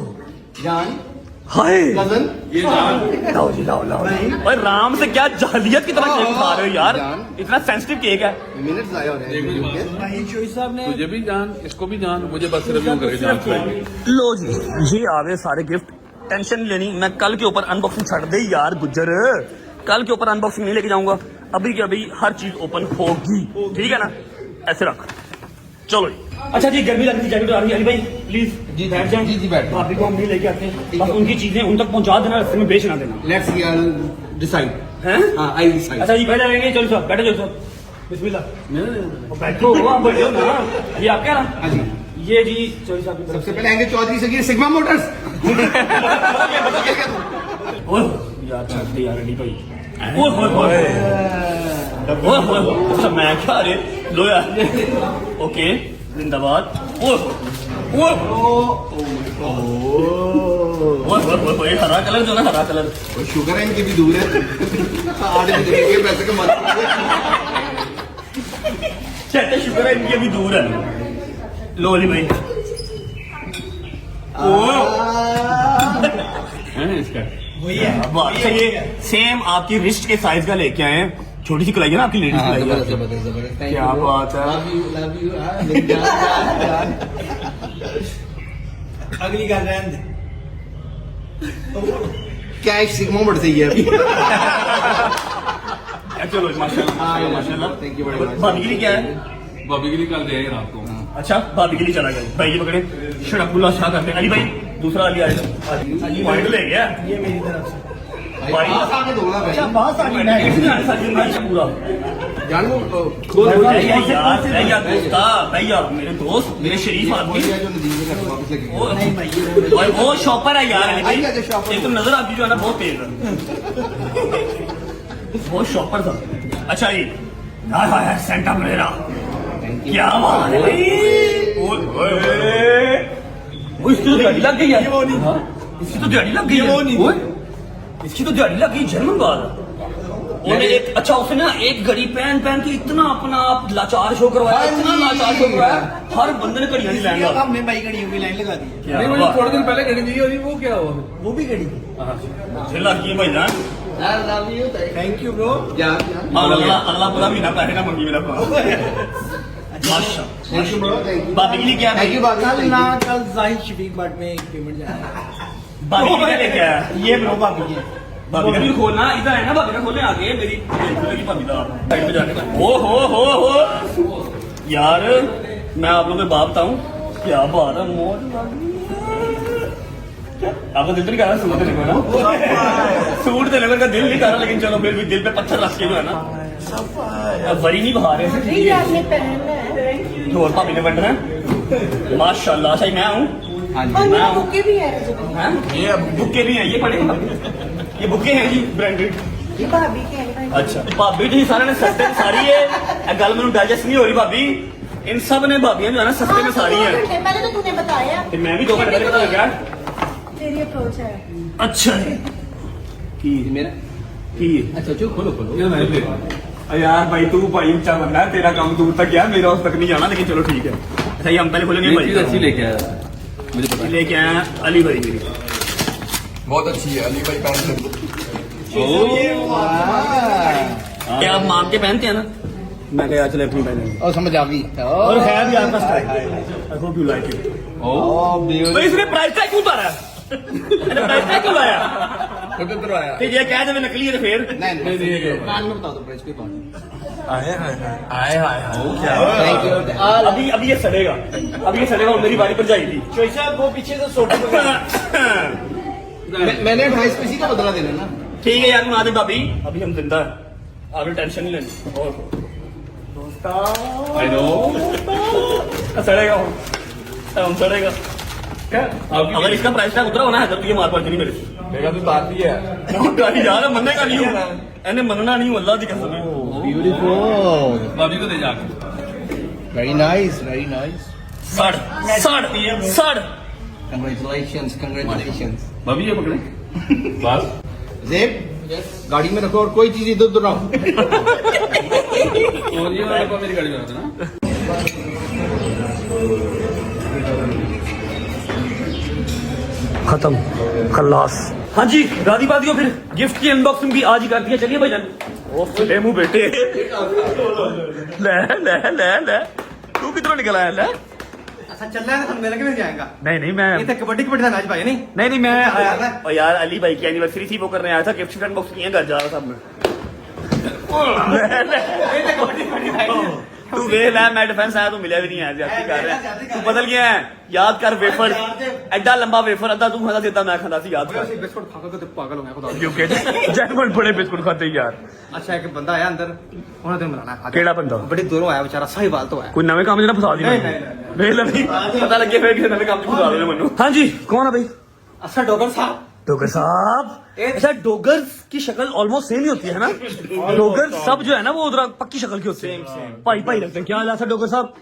जान हाय कजन लाओ जी लाओ और राम से क्या जालियत की तरह केक खा रहे हो यार? जान। इतना सेंसिटिव केक है। मिनट आए हो रहे हैं। तुझे भी जान, इसको भी जान, मुझे बस रिव्यू करके जान। लो जी ये आ गए सारे गिफ्ट। टेंशन लेनी, मैं कल के ऊपर अनबॉक्सिंग छड़ दे यार गुज्जर, कल के ऊपर अनबॉक्सिंग नहीं लेके जाऊंगा। अभी के अभी हर चीज ओपन होगी, ठीक है ना? ऐसे रख। चलो जी। अच्छा जी गर्मी लगती है, जैकेट आ रही है। अली भाई प्लीज जी, बैठ जाएं। जी, बैठ। भाभी को हम नहीं लेके आते हैं, बस उनकी चीजें उन तक पहुंचा देना, रास्ते में बेच ना देना। Let's decide. हैं? हाँ आई डिसाइड। अच्छा जी पहले रहेंगे। चलो साहब बैठो, चलो साहब बिस्मिल्लाह। बैठो आप बैठो ना। ये आप क्या ना? हाँ जी। ये जी चलो साहब सबसे पहले आएंगे चौधरी से सिग्मा मोटर्स। ओह यार छाती यार अली भाई। ओह ओह ओह अच्छा मैं क्या रे लो यार। ओके जिंदाबाद। ओह ओह ओह हरा कलर जो ना, हरा कलर। शुगर है इनकी भी दूर है। आज भी देखेंगे पैसे का मत। कहते शुक्र है इनकी अभी दूर है। लो अली भाई। इसका वही है। अच्छा ये सेम आपकी रिस्ट के साइज का लेके आए हैं। छोटी सी कलाई है ना आपकी, लेडीज कलाई है। क्या बात है। अगली गल रहने दे। कैश सिग्मा मोटर से ही है अभी। चलो माशाल्लाह माशाल्लाह। Thank you very much. भाभी के लिए क्या है? भाभी के लिए कल दे रात को। अच्छा भाभी के लिए चला गया भाई। ये पकड़े शड़कुल्ला शाह करते हैं। अली भाई दूसरा अली आएगा। अली पॉइंट ले गया ये मेरी तरफ से। भाई आगे दोगला भाई। बहुत आगे मैं पूरा जान वो भैया भैया मेरे दोस्त मेरे शरीफ आदमी। जो नजीब का वापस लगे। भाई वो शॉपर है यार अली भाई। अच्छा, शॉपर। एक तो नजर आपकी जो है ना बहुत तेज है। वो शॉपर था। अच्छा जी हाय सेंटा मेरा क्या बात है भाई। वो इसकी तो दिहाड़ी लग गई है। हाँ? इसकी तो दिहाड़ी लग गई है। इसकी तो दिहाड़ी लग गई जर्मन बार। उन्हें एक अच्छा उसने ना एक घड़ी पहन पहन के इतना अपना आप लाचार शो करवाया, इतना लाचार शो करवाया। हर बंदे ने घड़ियां नहीं लाइन लगा। हमने भाई घड़ियों की लाइन लगा दी। नहीं मुझे थोड़े दिन पहले घड़ी दी होगी, वो क्या हुआ? वो भी घड़ी। लगी भाई जान। Thank you bro. अगला पूरा महीना पैसे ना मंगी मेरा माशा। Thank you bro. Thank you. भाभी के लिए क्या है? थैंक यू कल भाभी। ना कल जाहिद शफीक बाट में एक पेमेंट जाएगा। भाभी के लिए क्या है? ये ब्रो भाभी के। भाभी का भी खोलना इधर है ना। भाभी का खोलने आगे मेरी की भाभी का साइड पे जाने का। ओ हो यार मैं आप लोगों के बाप था हूँ। क्या बात है मौज आपका दिल तो नहीं कर रहा सूट देने को ना? सूट देने का दिल नहीं कर रहा, लेकिन चलो फिर भी दिल पे पत्थर रख के जो है ना बड़ी नहीं बहा रहे। और भाभी ने बंटना है माशाल्लाह। सही मैं हूँ। मैं हूँ। बुके भी है ये बुके नहीं है, ये पड़े ये बुके हैं जी ब्रांडेड। ये भाभी के हैं। अच्छा भाभी जी सारे ने सस्ते में सारी है गल मैं डाइजेस्ट नहीं हो रही भाभी। इन सब ने भाभियां जो है ना सस्ते में सारी है। पहले तो तूने बताया। फिर मैं भी 2 घंटे पहले पता लगा। तेरी अप्रोच है। अच्छा है की मेरा की अच्छा चलो खोलो खोलो। ये मैं ले। यार भाई तू भाई ऊंचा बंदा है, तेरा काम दूर तक गया, मेरा उस तक नहीं जाना, लेकिन चलो ठीक है। अच्छा ये हम पहले खोलेंगे ये चीज अच्छी भाई। लेके आया मुझे पता है। लेके आया अली भाई मेरी। बहुत अच्छी है अली भाई पैंट। क्या आप मांग के पहनते हैं ना? मैं कहा चले अपनी पहने और समझ आ गई और है भी आपका style. I hope you like it. भाई इसने प्राइस टैग क्यों उतारा? प्राइस टैग क्यों लाया? किधर आया ते ये कह दे नकली है तो फिर नहीं कान में बता दो प्राइस कोई बात आए हाय हाय थैंक यू अभी ये सड़ेगा, अभी ये सड़ेगा और मेरी बारी पर जाएगी। वो पीछे से सोटे मैंने 28 पैसे का बदला देना ना। ठीक है यार मुना दे भाभी, अभी हम जिंदा है, आपने टेंशन नहीं लेनी। और आई नो सड़ेगा हम सड़ेगा क्या? अगर इसका प्राइस टैग उतरा होना है तो ये मार पड़ती नहीं मेरे से। मेरा भी बात ही है यार मनने का नहीं हूँ, एने मनना नहीं हूँ, अल्लाह की कसम है। ब्यूटीफुल, भाभी को दे जाके। Very nice, very nice. सड़ सड़ सड़। कंग्रेचुलेशंस। भाभी ये पकड़े बस। जेब गाड़ी में रखो और कोई चीज इधर उधर रहो। और ये वाला मेरी गाड़ी में आता ना। खत्म, खल्लास। हाँ जी राधी बादियों, फिर गिफ्ट की अनबॉक्सिंग भी आज ही करती है। चलिए भाईजान। ओ फटे मुंह बेटे, ले ले ले ले, तू कितना निकल आया? ले अच्छा चल रहा है ना, मेरा क्यों जाएगा? नहीं मैं ये तो कबड्डी का मैच भाई नहीं। नहीं मैं और यार अली भाई की एनिवर्सरी थी वो करने आया था, गिफ्ट की अनबॉक्सिंग किया, घर जा रहा था मैं। तू वे मैं डिफेंस आया तो मिला भी नहीं है, ज्यादा कर रहा है तू, बदल गया है। याद कर वेफर, एडा लंबा वेफर अद्धा तू खाता देता मैं खाता सी, याद कर। बिस्कुट खा के तो पागल हो गया खुदा। यूके जैन बड़े बिस्कुट खाते यार। अच्छा एक बंदा आया अंदर, उन्हें दिन बनाना है। केड़ा बंदा? बड़ी दूरों आया बेचारा, सही बात तो है। कोई नवे काम जना फसा दी वेल अभी पता लगे फिर किसी नवे काम फसा दे मनु। हाँ जी कौन है भाई? अच्छा डॉक्टर साहब। डोगर साहब, अच्छा डोगर की शक्ल ऑलमोस्ट सेम ही होती है ना? डोगर सब जो है ना वो उधर पक्की शक्ल की होती है, भाई भाई लगते हैं। क्या हाल है डोगर साहब?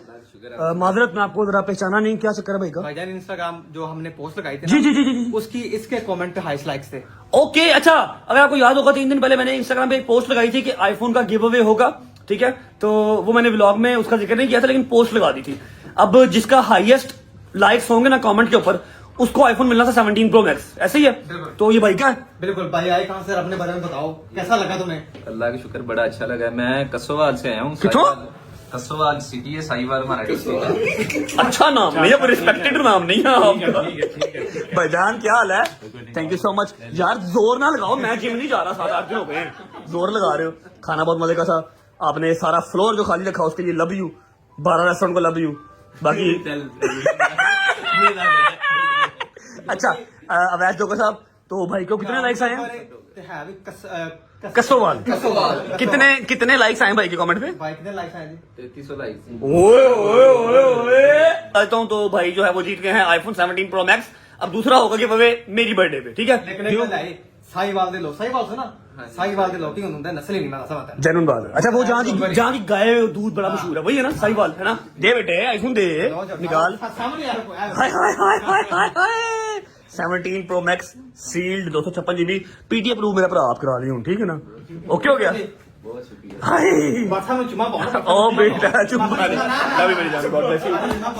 माजरत मैं आपको जरा पहचाना नहीं, क्या चक्कर है भाई का? भाईजान इंस्टाग्राम जो हमने पोस्ट लगाई थी जी ना, जी जी जी जी। उसकी इसके कमेंट पे हाई लाइक्स थे। ओके अच्छा, अगर आपको याद होगा 3 दिन पहले मैंने इंस्टाग्राम पे एक पोस्ट लगाई थी कि आईफोन का गिव अवे होगा, ठीक है? तो वो मैंने व्लॉग में उसका जिक्र नहीं किया था, लेकिन पोस्ट लगा दी थी। अब जिसका हाईएस्ट लाइक्स होंगे ना कमेंट के ऊपर, उसको आईफोन मिलना था 17 प्रो मैक्स, ऐसे ही है? तो ये भाई क्या है? बिल्कुल भाई आए कहाँ से, अपने बारे में बताओ, कैसा लगा तुम्हें? अल्लाह का शुक्र, बड़ा अच्छा लगा। मैं कसोवाल से आया हूँ। किथों? कसोवाल सिटी है, साहिवाल हमारा डिस्ट्रिक्ट है। अच्छा नाम नहीं है, रिस्पेक्टेड नाम नहीं है आपका। भाईजान क्या हाल है? थैंक यू सो मच यार। जोर ना लगाओ, मैं जिम नहीं जा रहा, 7-8 दिन हो गए हैं। जोर लगा रहे हो। खाना बहुत मजे का था, आपने सारा फ्लोर जो खाली रखा उसके लिए लव यू। 12 रेस्टोरेंट को लव यू। बाकी अच्छा अवैध डोगर साहब, तो भाई को कितने लाइक्स आए हैं? कसोवाल कितने लाइक्स आए भाई के कमेंट पे? भाई कितने लाइक्स आए जी? 3300 लाइक। ओए ओए ओए ओए, कहता हूं तो भाई जो है वो जीत गए हैं आईफोन 17 प्रो मैक्स। अब दूसरा होगा कि वे मेरी बर्थडे पे, ठीक है? साहिवाल दे लो, साहिवाल से ना, साहिवाल दे लो की होता है, नस्ल ही नहीं मैं समझता है। जैनुन बात है। अच्छा वो जहाँ की गाय दूध बड़ा मशहूर है, वही है ना साहिवाल, है ना? दे बेटे आईफोन दे, निकाल। Hi hi hi hi hi hi 17 pro max sealed 256 GB PT approve मेरा भरा आप करा ली हूँ, ठीक है ना? ओके हो गया। बहुत शुक्रिया। हाय ओ बेटा चुप लव यू मेरी जान, गॉड ब्लेस यू।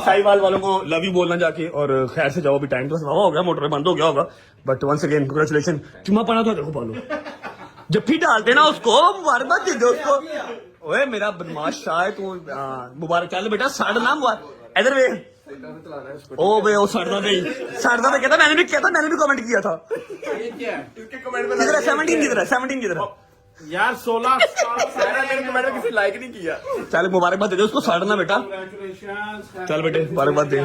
साहिवाल वालों को लव यू बोलना जाके, और खैर से जाओ, अभी टाइम तो हवा हो गया, मोटर बंद हो गया होगा, बट वंस अगेन कांग्रेचुलेशन। चुम्मा पड़ा तो देखो पालो, जब भी डाल देना उसको मुबारकबाद दे दो उसको। ओए मेरा बदमाश शाह है तू, मुबारक। चल बेटा सड़ना मुबारक, इधर वे। ओ वे ओ सड़ना नहीं, सड़ना मैं कहता, मैंने भी कमेंट किया था। किधर है 17? किधर है 17? किधर है यार 16 मैंने किसी लाइक नहीं किया। चल मुबारकबाद दे दे उसको, सड़ना बेटा। चल बेटे मुबारकबाद दे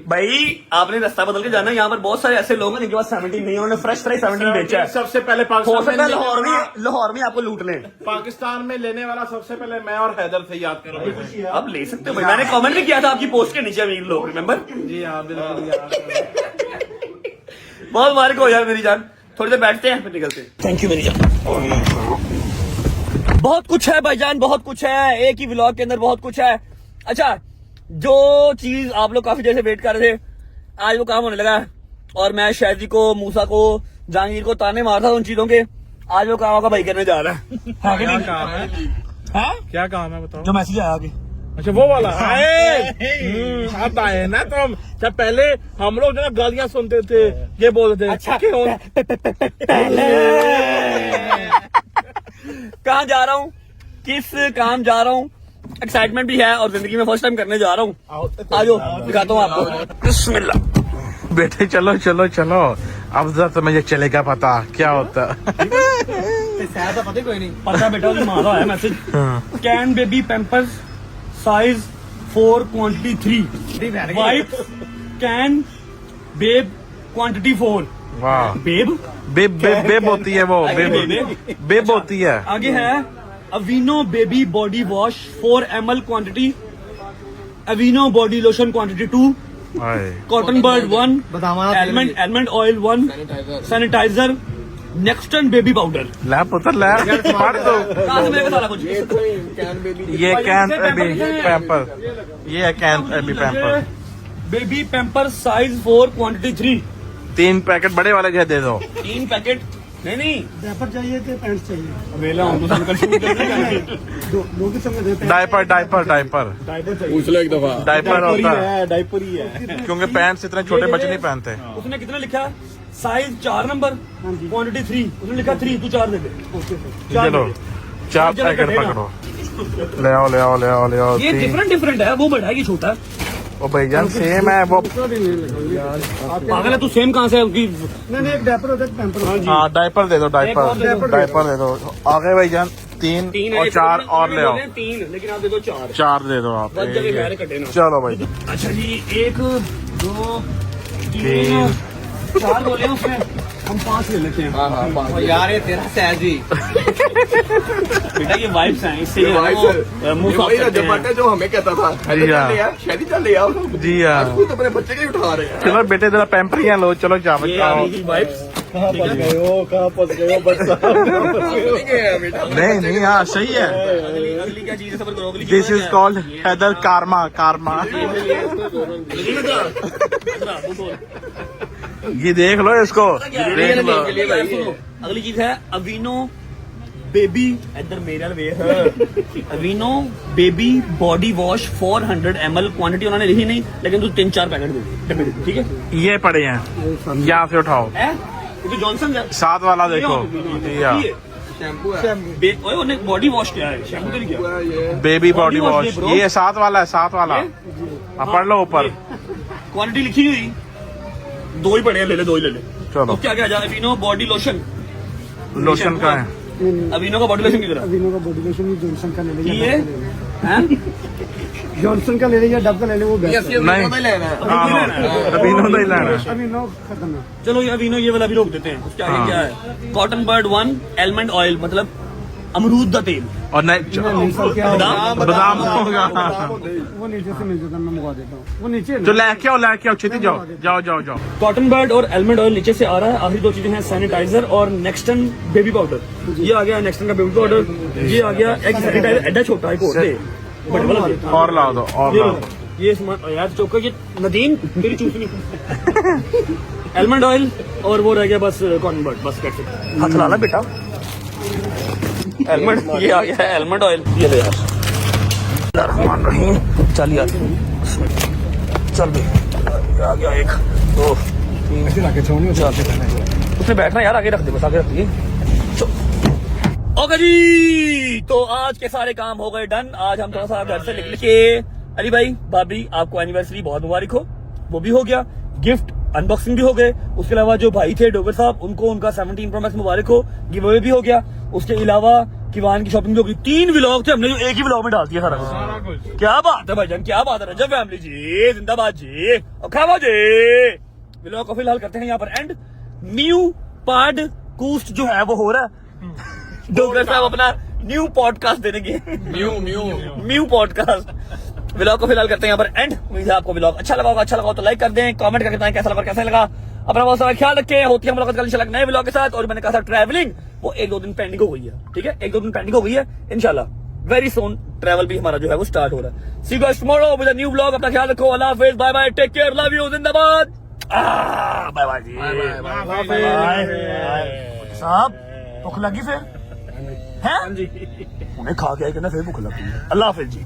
भाई। आपने रास्ता बदल के जाना, यहाँ पर बहुत सारे ऐसे लोग हैं जिनके पास 17 नहीं है, उन्होंने फ्रेश 17 बेचा है। सबसे पहले हो सकता है पाकिस्तान लाहौर में आपको लूट लें। पाकिस्तान में लेने वाला सबसे पहले मैं और हैदर थे, याद करो। अब ले सकते हो भाई, मैंने कमेंट भी किया था आपकी पोस्ट के नीचे, अमीर लोग, रिमेंबर? जी हाँ बिल्कुल यार। बहुत मुबारक हो यार मेरी जान। थोड़ी देर बैठते हैं फिर निकलते हैं। थैंक यू मेरी जान। बहुत कुछ है भाईजान, बहुत कुछ है, एक ही व्लॉग के अंदर बहुत कुछ है। अच्छा जो चीज आप लोग काफी देर से वेट कर रहे थे, आज वो काम होने लगा है, और मैं शायद जी को, मूसा को, जहांगीर को ताने मारता उन चीजों के, आज वो काम होगा भाई करने जा रहा है। क्या काम है? हाँ? क्या काम है बताओ? जो मैसेज आया आगे। अच्छा वो वाला अब आए ना तुम, जब पहले हम लोग जो ना गालियां सुनते थे, ये बोलते थे अच्छा कहाँ जा रहा हूँ, किस काम जा रहा हूँ, एक्साइटमेंट भी है और जिंदगी में फर्स्ट टाइम करने जा रहा हूँ। आ जाओ दिखाता हूँ आपको। बिस्मिल्लाह। बेटे चलो चलो चलो, अब जरा तो मुझे चलेगा पता क्या होता। शायद तो पता ही कोई नहीं। पता बेटा मारा है message. Can baby Pampers size 4 quantity 3 wipe can babe quantity 4। वाह, बेब बेब बेब बेब होती है वो, बेब बेब होती है। आगे है Aveeno baby body wash 4 ml quantity, Aveeno body lotion quantity 2, cotton bud 1, almond oil 1, sanitiser, नेक्स्टन baby powder. लै पुत्र लै पढ़ दो। कहाँ से मिलेगा सारा कुछ? ये कैन बेबी पैम्पर, ये है can baby pamper. Baby pamper size 4 quantity 3। 3 packet बड़े वाले के दे दो। 3 पैकेट नहीं डायपर चाहिए कि पैंट्स चाहिए? वेला हूँ तो संकल्प शुरू करने का नहीं। दो किस्म के देते हैं। डायपर डायपर डायपर पूछ लो एक दफा। डायपर होता है डायपर ही है। क्योंकि पैंट्स इतने छोटे बच्चे नहीं पहनते। उसने कितना लिखा? Size 4 number quantity 3। उसने लिखा 3, तू 4 दे दे। चलो 4 पैकेट पकड़ो, ले आओ ले आओ ले आओ ले आओ। ये डिफरेंट है, वो बड़ा है, ये छोटा है। ओ भाईजान सेम है वो। पागल है तू, सेम कहाँ से? नहीं एक डायपर होता है, पैम्पर। हाँ डायपर दे दो, डायपर दे दो। आगे भाईजान 3 और 4 और ले आओ। 3 लेकिन आप दे दो 4। 4 दे दो आप। बस जगह गहरे कटे ना। चलो भाई। अच्छा जी 1 2 3 4 बोले उसमें, हम 5 ले लेते हैं। और यार ये तेरा साइज ही। बेटा ये वाइब्स हैं, इससे मुंह साफ करते हैं। जो हमें कहता था जी हाँ शादी चल ले आओ, जी हाँ। तो अपने बच्चे के उठा रहे हैं। चलो बेटे जरा पैम्परियां लो, चलो जा ये आओ। आगे की वाइब्स। कहाँ फंस गए हो बच्चा? नहीं नहीं हाँ सही है। अगली क्या चीज है, सबर करो। अगली दिस इज कॉल्ड हैदर कारमा कारमा। ये देख लो इसको, देख लो। अगली चीज है अवीनो बेबी, इधर मेरा वे है, Aveeno baby body wash 400 ml quantity उन्होंने लिखी नहीं, लेकिन तू 3-4 पैकेट दे डब्बे दे, ठीक है? ये पड़े हैं, यहाँ से उठाओ। क्योंकि जॉनसन है 7 वाला देखो। जी हाँ, शैम्पू है। ओए बॉडी वॉश क्या है? शैम्पू तो नहीं क्या? Baby body wash wash. ये bro। ये 7 वाला है, 7 वाला। अब पढ़ लो ऊपर। क्वांटिटी लिखी हुई 2 ही पड़े हैं, ले ले 2 ही ले ले। चलो अब क्या क्या जाए? अवीनो बॉडी लोशन, लोशन का है। अवीनो का बॉडी लोशन की तरह अवीनो का बॉडी लोशन जॉनसन का ले ये लीजिए, हैं? जॉनसन का ले लीजिए, डब का ले लीजिए, वो बेस्ट है। नहीं अभी तो ही लेना है। अवीनो खत्म है। चलो ये अवीनो ये वाला भी रोक देते हैं। उसके आगे क्या है? कॉटन बर्ड 1 एलमंड ऑयल, मतलब अमरूद का तेल। और नहीं बादाम होगा। वो नीचे से मिल जाता है, मैं मंगवा देता हूँ। वो नीचे तो लेके आओ छेती जाओ जाओ जाओ जाओ। कॉटन बर्ड और एलमंड ऑयल नीचे से आ रहा है। आखिरी 2 चीजें हैं, सैनिटाइजर और नेक्स्टन बेबी पाउडर। ये आ गया नेक्स्टन का बेबी पाउडर, ये आ गया एक सैनिटाइजर एडा छोटा है, कोट दे बड़े वाला दे। और लाओ दो, और लाओ दो। ये यार चौका, ये नदीम तेरी चूसनी। एलमंड ऑयल और वो रह गया बस कॉटन बर्ड, बस कैसे हाथ ला ला बेटा। एलमंड ये आ गया है, एलमंड ऑयल ये ले यार। चल यार, चल भाई आ गया 1 2 3 4। उसने बैठना यार, आगे रख दे, बस आगे रख दिए। ओके जी, तो आज के सारे काम हो गए डन। आज हम थोड़ा सा घर से निकल के, अली भाई भाभी आपको एनिवर्सरी बहुत मुबारक हो, वो भी हो गया। गिफ्ट अनबॉक्सिंग भी हो गए। उसके अलावा जो भाई थे डोगर साहब, उनको उनका 17 Pro Max मुबारक हो, गिव अवे भी हो गया। उसके अलावा किवान की शॉपिंग भी होगी। 3 व्लॉग थे, हमने जो एक ही व्लॉग में डाल दिया सारा कुछ। क्या बात है भाईजान, क्या बात है। रजब फैमिली जी जिंदाबाद जी, और खावा जी। व्लॉग को फिलहाल करते हैं यहाँ पर एंड। न्यू पॉड कूस्ट जो है वो हो रहा है। डोगर साहब अपना न्यू पॉडकास्ट देने के, न्यू पॉडकास्ट। व्लॉग को फिलहाल करते हैं यहाँ पर एंड। उम्मीद है आपको व्लॉग अच्छा लगा होगा। अच्छा लगा तो लाइक कर दें, कमेंट करके बताएं कैसा लगा, कैसा लगा। अपना बहुत सारा ख्याल रखें। होती है मुलाकात कल इंशाल्लाह नए व्लॉग के साथ। और मैंने कहा था ट्रैवलिंग, वो 1-2 दिन पेंडिंग हो गई है, ठीक है? 1-2 दिन पेंडिंग हो गई है। इंशाल्लाह वेरी सून ट्रैवल भी हमारा जो है वो स्टार्ट हो रहा है। See you guys tomorrow with a new vlog. अपना ख्याल रखो। अल्लाह हाफिज, bye bye, take care, love you, जिंदाबाद। बाय बाय जी, बाय साहब। भूख लगी फिर हैं? उन्हें खा के आए, कहना फिर भूख लगी। अल्लाह हाफिज जी।